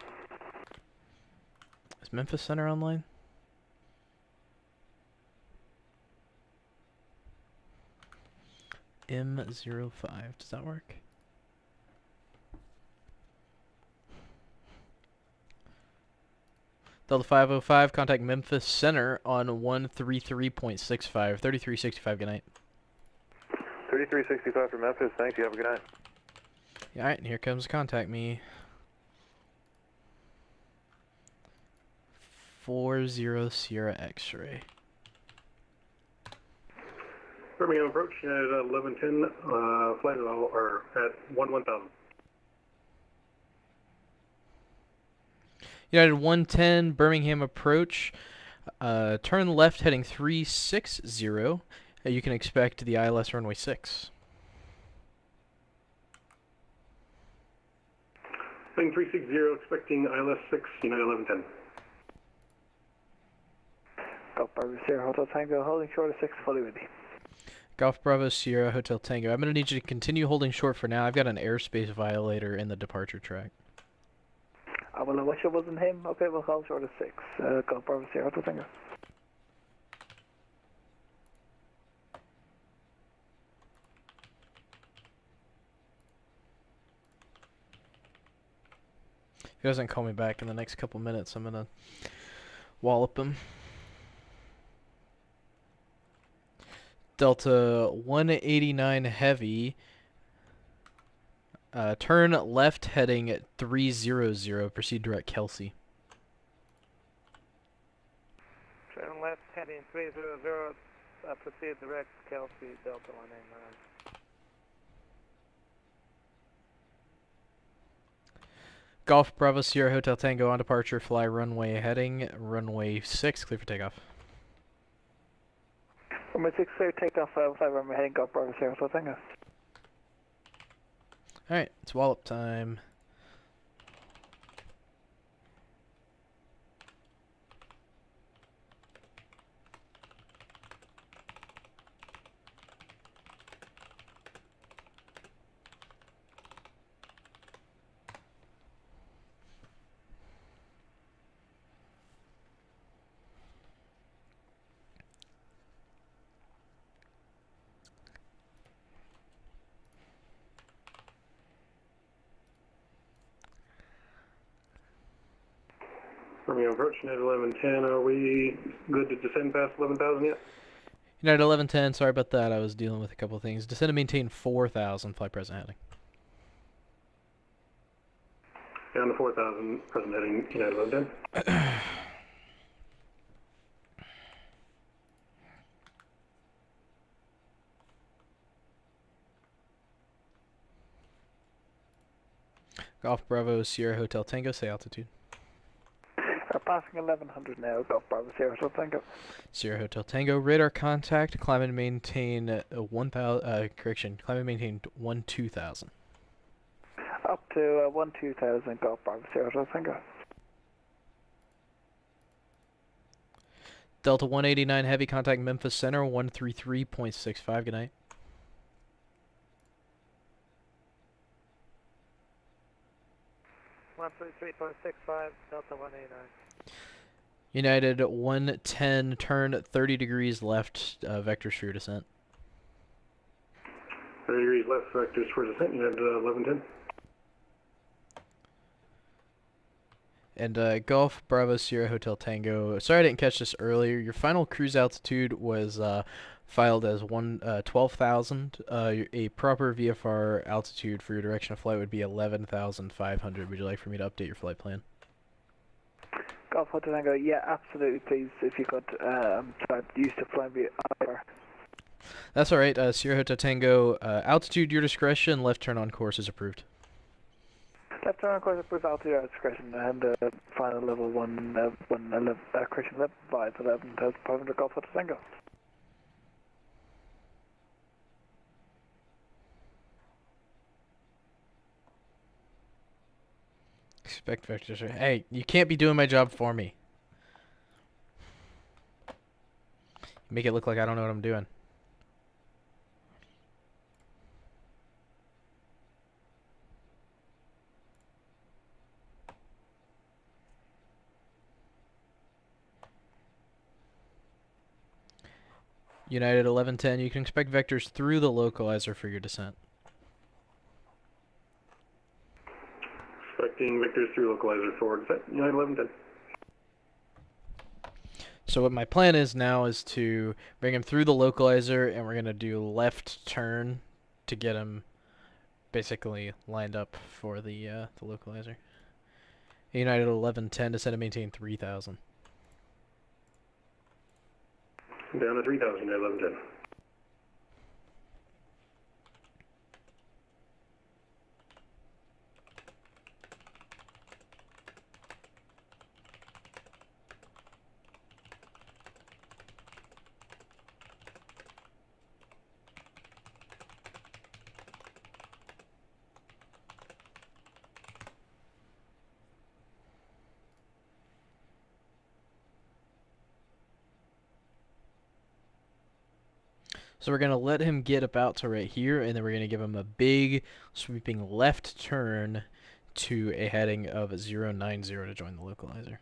Is Memphis Center online? M05, does that work? Delta 505, contact Memphis Center on 133.65, 3365, good night. 3365 for Memphis, thanks, you have a good night. Yeah, alright, and here comes contact me. 40 Sierra X-ray. Birmingham approach at 1110, flight or at 1000. United 110, Birmingham approach. Turn left heading 360. You can expect the ILS runway 6. Heading 360, expecting ILS 6, United 1110. Golf Bravo Sierra Hotel Tango, holding short of 6, fully ready. Golf Bravo Sierra Hotel Tango. I'm going to need you to continue holding short for now. I've got an airspace violator in the departure track. Well, I wish it wasn't him. Okay, we'll hold short of 6. Golf Bravo Sierra Hotel Tango. If he doesn't call me back in the next couple minutes, I'm going to wallop him. Delta 189 Heavy. Turn left heading at 300. Proceed direct Kelsey. Turn left heading 300. Proceed direct Kelsey, Delta 189. Golf Bravo Sierra Hotel Tango on departure. Fly runway heading runway 6. Clear for takeoff. Runway 6 clear, takeoff, fly runway heading Golf Bravo Sierra Hotel Tango. Alright, it's wallop time. Birmingham approach at 1110, are we good to descend past 11,000 yet? United 1110, sorry about that. I was dealing with a couple of things. Descend and maintain 4,000. Fly present heading. Down to 4,000, present heading United 1110. Golf Bravo Sierra Hotel Tango, say altitude. Passing 1100 now, Golf Bravo Sierra Hotel Tango. Sierra Hotel Tango, radar contact, climb and maintain 1,000, climb and maintain 12,000. Up to 12,000, Golf Bravo Sierra Hotel Tango. Delta 189 Heavy, contact Memphis Center, 133.65, good night. One 133.65, Delta 189. United 110, turn 30 degrees left, vectors for your descent. 30 degrees left, vectors for descent, United 1110. And Golf Bravo Sierra Hotel Tango. Sorry I didn't catch this earlier. Your final cruise altitude was filed as 12,000. A proper VFR altitude for your direction of flight would be 11,500. Would you like for me to update your flight plan? Golf Hotel Tango, yeah, absolutely, please, if you could try use the flying VFR. That's alright. Sierra Hotel Tango, altitude your discretion, left turn on course is approved. Left turn on course approved, altitude at discretion, and final level 111, correction, 11,500 Golf Hotel Tango. Expect vectors. Hey, you can't be doing my job for me. Make it look like I don't know what I'm doing. United 1110, you can expect vectors through the localizer for your descent. Expecting vectors through localizer for descent, United 1110. So what my plan is now is to bring him through the localizer, and we're going to do left turn to get him basically lined up for the localizer. United 1110, descend and maintain 3,000. Down to 3,000, United 1110. So we're going to let him get about to right here, and then we're going to give him a big sweeping left turn to a heading of 090 to join the localizer.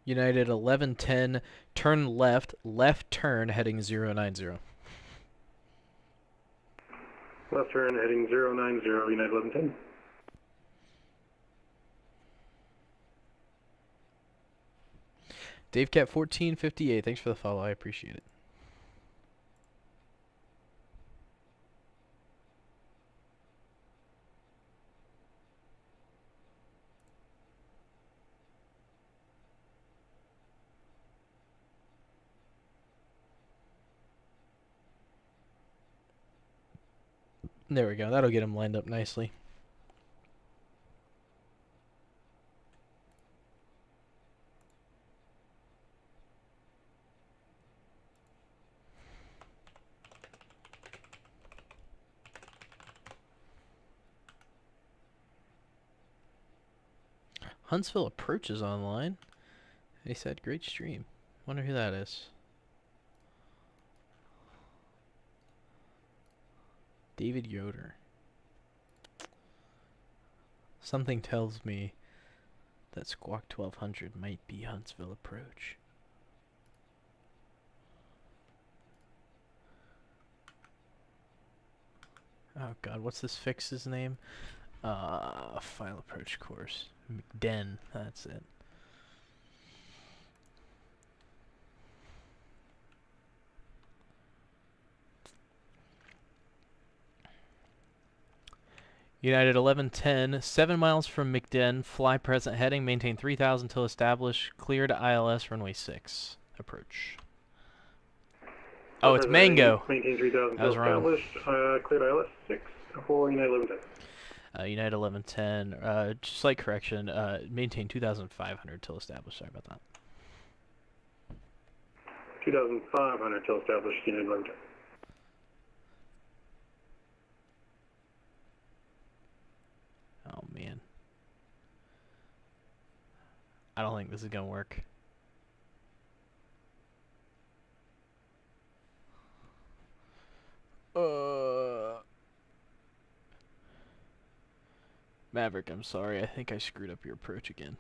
United 1110, turn left, left turn heading 090. Left turn heading 090, United 1110. Dave Cat 1458, thanks for the follow, I appreciate it. There we go. That'll get him lined up nicely. Huntsville approaches online. He said, great stream. Wonder who that is. David Yoder. Something tells me that Squawk 1200 might be Huntsville approach. Oh god, what's this fix's name? Final approach course. McDen, that's it. United 1110, 7 miles from McDen, fly present heading, maintain 3,000 till established, clear to ILS, runway 6, approach. Oh, it's Mango. Maintain 3,000 till I was wrong. established, clear to ILS 6. For United 1110. United 1110, just slight correction, maintain 2,500 till established. Sorry about that. 2,500 till established, United 1110. Oh, man. I don't think this is going to work. Maverick, I'm sorry. I think I screwed up your approach again.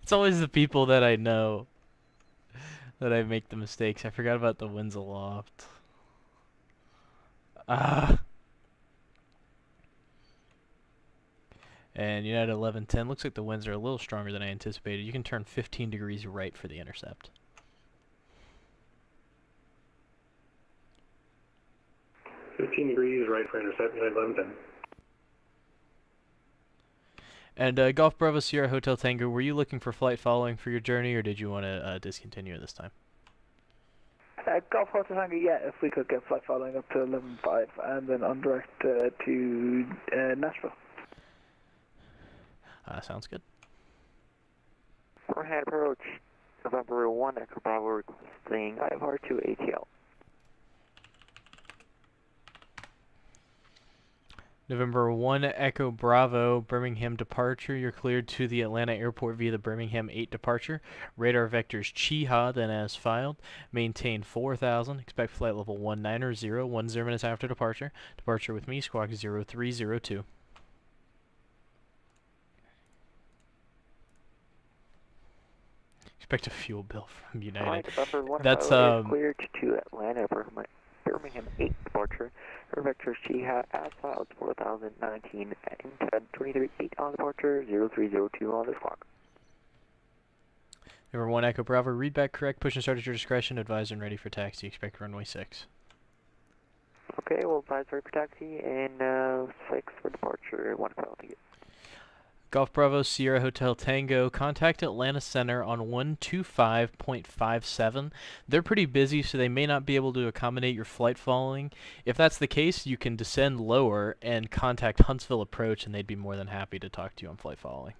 It's always the people that I know that I make the mistakes. I forgot about the winds aloft. And United 1110, looks like the winds are a little stronger than I anticipated. You can turn 15 degrees right for the intercept. $15 degrees right for intercept, United 1110. And Golf Bravo Sierra Hotel Tango, were you looking for flight following for your journey, or did you want to discontinue at this time? Golf Hotel Tango, yeah, if we could get flight following up to 11.5 and then on direct to Nashville. Sounds good. Overhead approach, November 1 Echo Bravo requesting IFR to ATL. November 1 Echo Bravo, Birmingham departure. You're cleared to the Atlanta airport via the Birmingham 8 departure. Radar vectors Chiha, then as filed. Maintain 4,000. Expect flight level 190, 10 minutes after departure. Departure with me, squawk 0302. Expect a fuel bill from United. That's cleared to Atlanta, Birmingham 8 departure. Radar vectors Chiha as filed 4019 instead 23.8 on departure, 0302 on the clock. Number 1 Echo Bravo, read back correct, push and start at your discretion, advise and ready for taxi, expect runway 6. Okay, we'll advise ready for taxi and 6 for departure, 1 o'clock ticket. Golf Bravo Sierra Hotel Tango, contact Atlanta Center on 125.57. They're pretty busy, so they may not be able to accommodate your flight following. If that's the case, you can descend lower and contact Huntsville Approach, and they'd be more than happy to talk to you on flight following.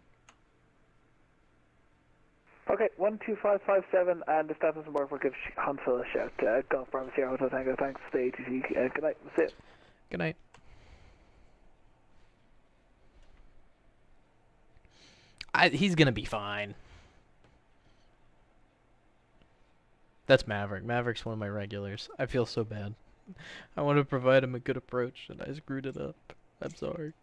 Okay, 12557, and the status and board will give Huntsville a shout. Golf Bravo Sierra Hotel Tango, thanks to the ATC. Good night, that's it. Good night. He's going to be fine. That's Maverick. Maverick's one of my regulars. I feel so bad. I want to provide him a good approach, and I screwed it up. I'm sorry.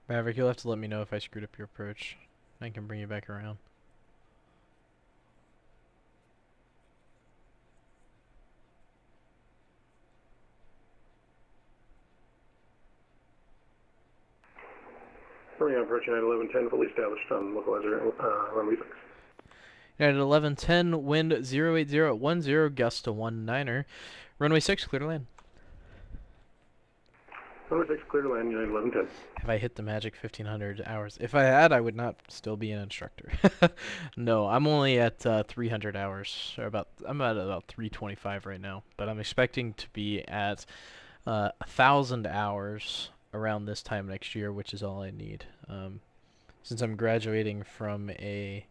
Maverick, you'll have to let me know if I screwed up your approach. I can bring you back around. Birmingham approach United 1110, fully established on localizer, runway 6. United 1110, wind 080 at 10, gust to 19er. Runway 6, clear to land. Runway 6, clear to land, United 1110. Have I hit the magic 1500 hours? If I had, I would not still be an instructor. No, I'm only at 300 hours. Or I'm at about 325 right now. But I'm expecting to be at 1,000 hours around this time next year, which is all I need. Since I'm graduating from a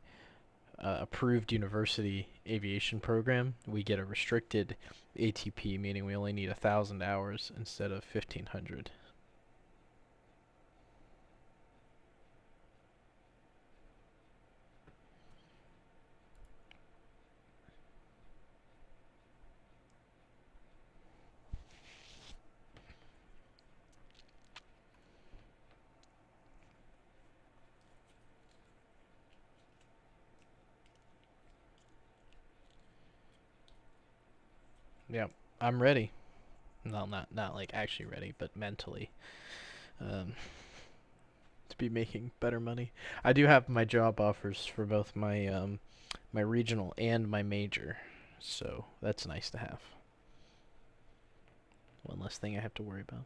approved university aviation program, we get a restricted ATP, meaning we only need 1,000 hours instead of 1,500. Yep, I'm ready. No, not like actually ready, but mentally. To be making better money. I do have my job offers for both my my regional and my major, so that's nice to have. One less thing I have to worry about.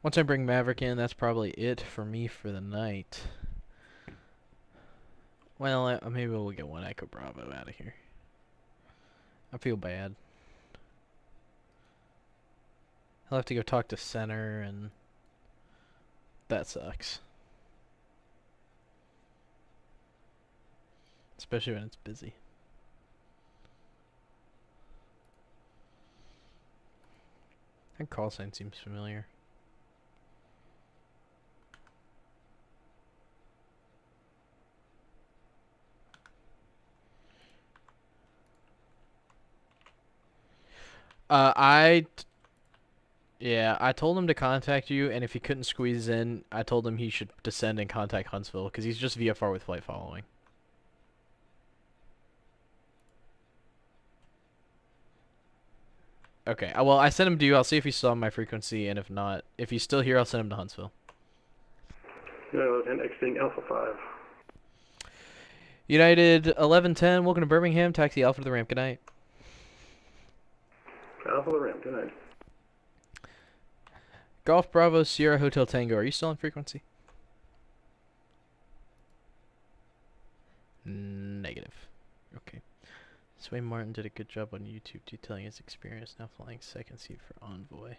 Once I bring Maverick in, that's probably it for me for the night. Well, maybe we'll get one Echo Bravo out of here. I feel bad. I'll have to go talk to center, and that sucks. Especially when it's busy. That call sign seems familiar. Yeah, I told him to contact you, and if he couldn't squeeze in, I told him he should descend and contact Huntsville, because he's just VFR with flight following. Okay, well, I sent him to you. I'll see if he's still on my frequency, and if not, if he's still here, I'll send him to Huntsville. United exiting Alpha 5. United 1110, welcome to Birmingham. Taxi Alpha to the ramp. Good night. Alpha to the ramp. Good night. Golf Bravo Sierra Hotel Tango. Are you still on frequency? Negative. Okay. Sway Martin did a good job on YouTube detailing his experience now flying second seat for Envoy.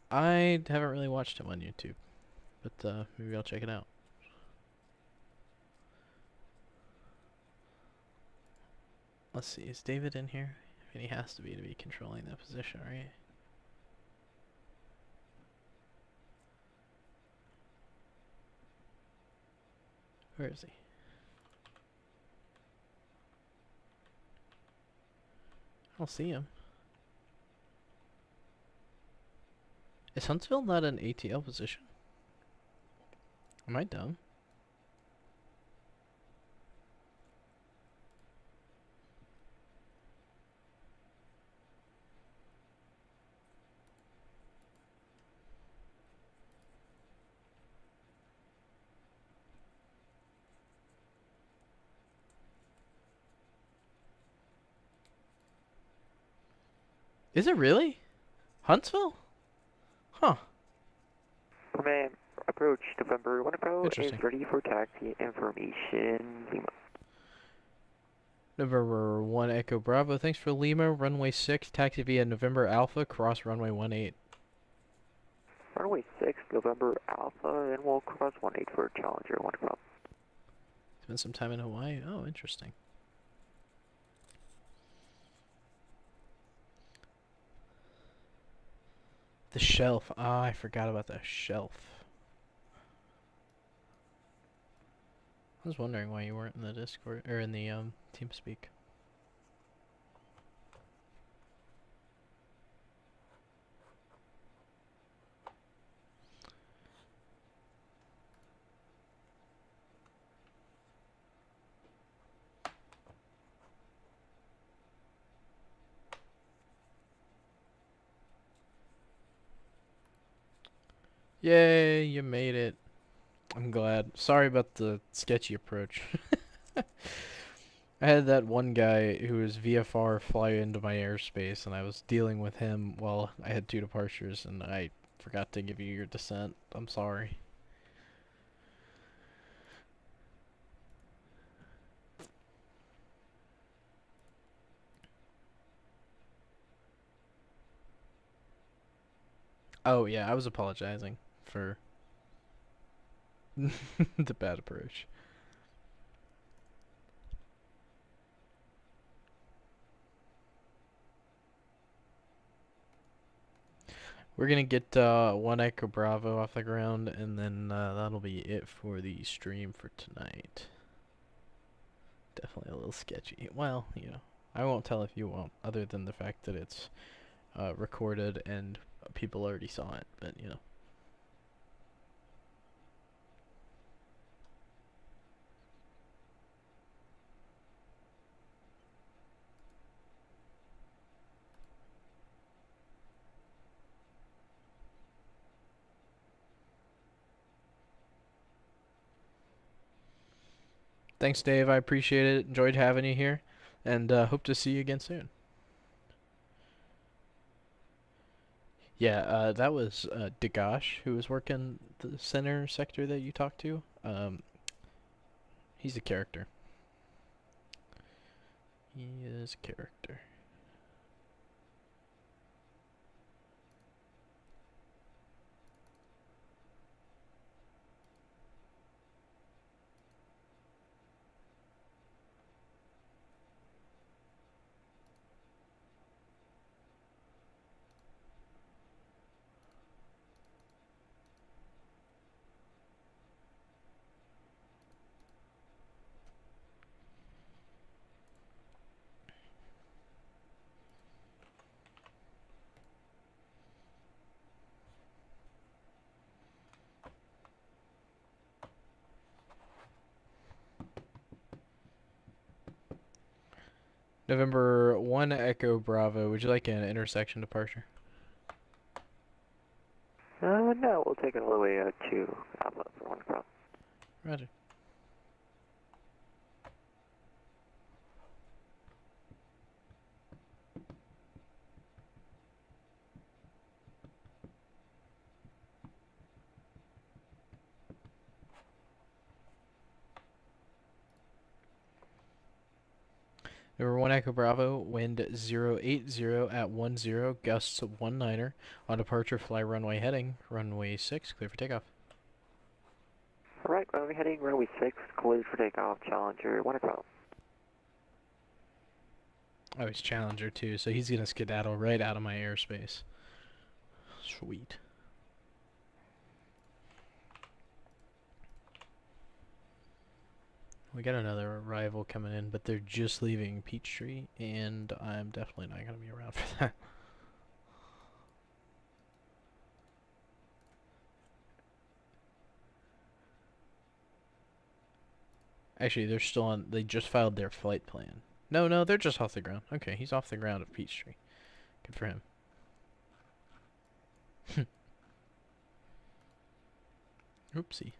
I haven't really watched him on YouTube, but maybe I'll check it out. Let's see, is David in here? I mean, he has to be controlling that position, right? Where is he? I don't see him. Is Huntsville not an ATL position? Am I dumb? Is it really? Huntsville? Huh. Command approach November 1 Pro is Interesting. ready for taxi information. Lima. November 1 Echo Bravo. Thanks for Lima. Runway 6. Taxi via November Alpha. Cross runway 18. Runway 6, November Alpha, and we'll cross 18 for Challenger 1 Pro. Spent some time in Hawaii. Oh, interesting. The shelf. Ah, I forgot about the shelf. I was wondering why you weren't in the Discord or in the TeamSpeak. Yay, you made it. I'm glad. Sorry about the sketchy approach. I had that one guy who was VFR fly into my airspace, and I was dealing with him while I had 2 departures, and I forgot to give you your descent. I'm sorry. Oh, yeah, I was apologizing for the bad approach. We're gonna get 1 Echo Bravo off the ground, and then that'll be it for the stream for tonight. Definitely a little sketchy. Well, you know, I won't tell if you won't, other than the fact that it's recorded and people already saw it, but you know. Thanks, Dave. I appreciate it. Enjoyed having you here, and hope to see you again soon. Yeah, that was Dagash, who was working the center sector that you talked to. He's a character. He is a character. November 1 Echo Bravo, would you like an intersection departure? No, we'll take it all the way to Alpha for 1 o'clock. Roger. Number 1 Echo Bravo, wind 080 at 10, gusts 19er. On departure, fly runway heading, runway 6, clear for takeoff. Alright, runway heading, runway 6, cleared for takeoff, Challenger 1 o'clock. Oh, he's Challenger too, so he's gonna skedaddle right out of my airspace. Sweet. We got another arrival coming in, but they're just leaving Peachtree, and I'm definitely not gonna be around for that. Actually, they're still on. They just filed their flight plan. No, they're just off the ground. Okay, he's off the ground at Peachtree. Good for him. Oopsie.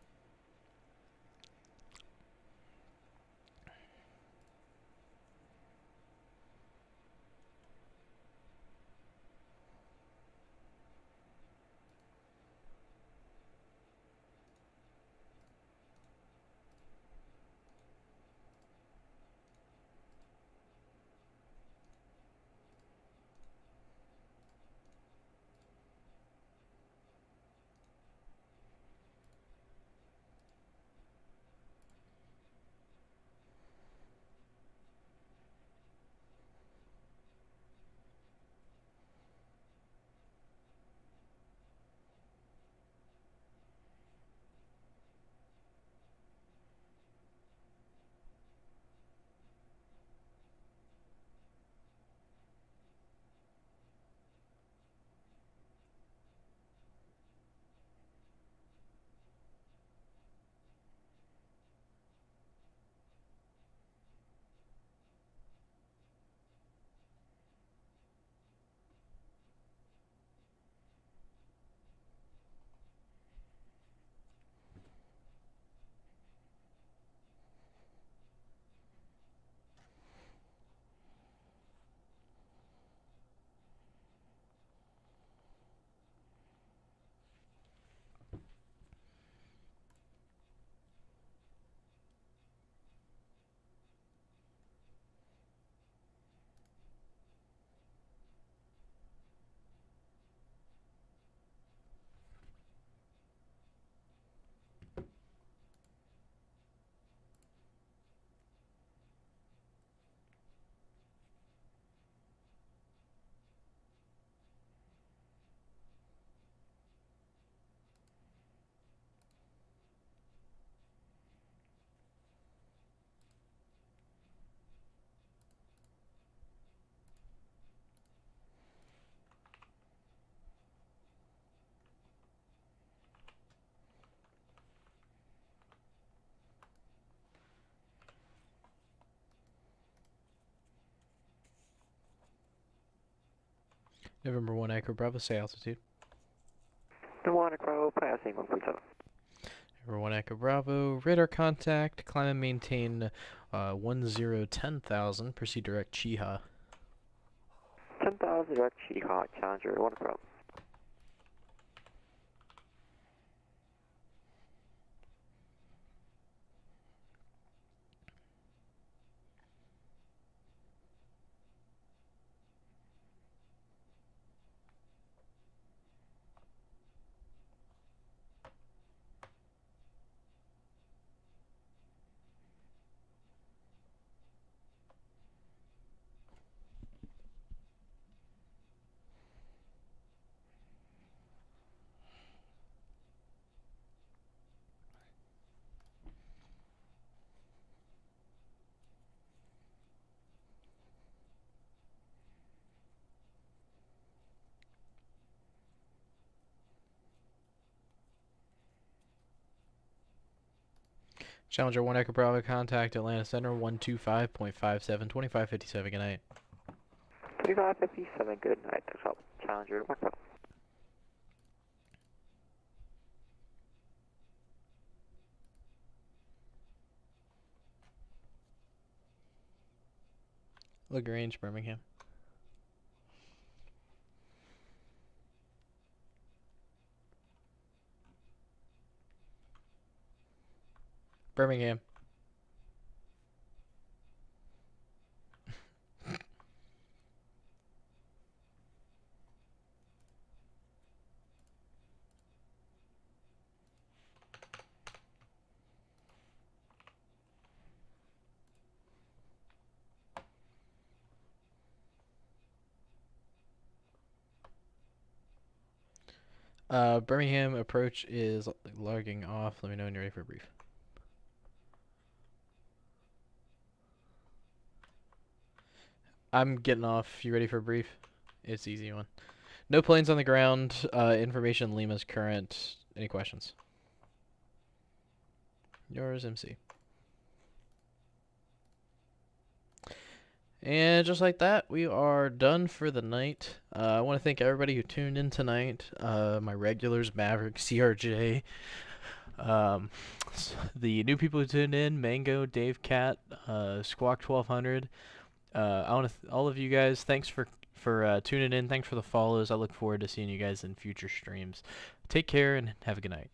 November 1 Echo Bravo, say altitude. November 1 Echo, passing 1.7. November 1 Echo Bravo, radar contact, climb and maintain 10,000, proceed direct Chiha. 10,000 direct Chiha, Challenger 1 Echo. Challenger 1 Echo Bravo, contact Atlanta Center 125.57, 2557, good night. 2557, good night. That's all. Challenger 1 Echo. Lagrange, Birmingham. Birmingham. Birmingham approach is logging off. Let me know when you're ready for a brief. I'm getting off. You ready for a brief? It's an easy one. No planes on the ground. Information Lima's current. Any questions? Yours, MC. And just like that, we are done for the night. I want to thank everybody who tuned in tonight. My regulars, Maverick, CRJ. The new people who tuned in, Mango, Dave Cat, Squawk 1200. I want to all of you guys, thanks for tuning in. Thanks for the follows. I look forward to seeing you guys in future streams. Take care and have a good night.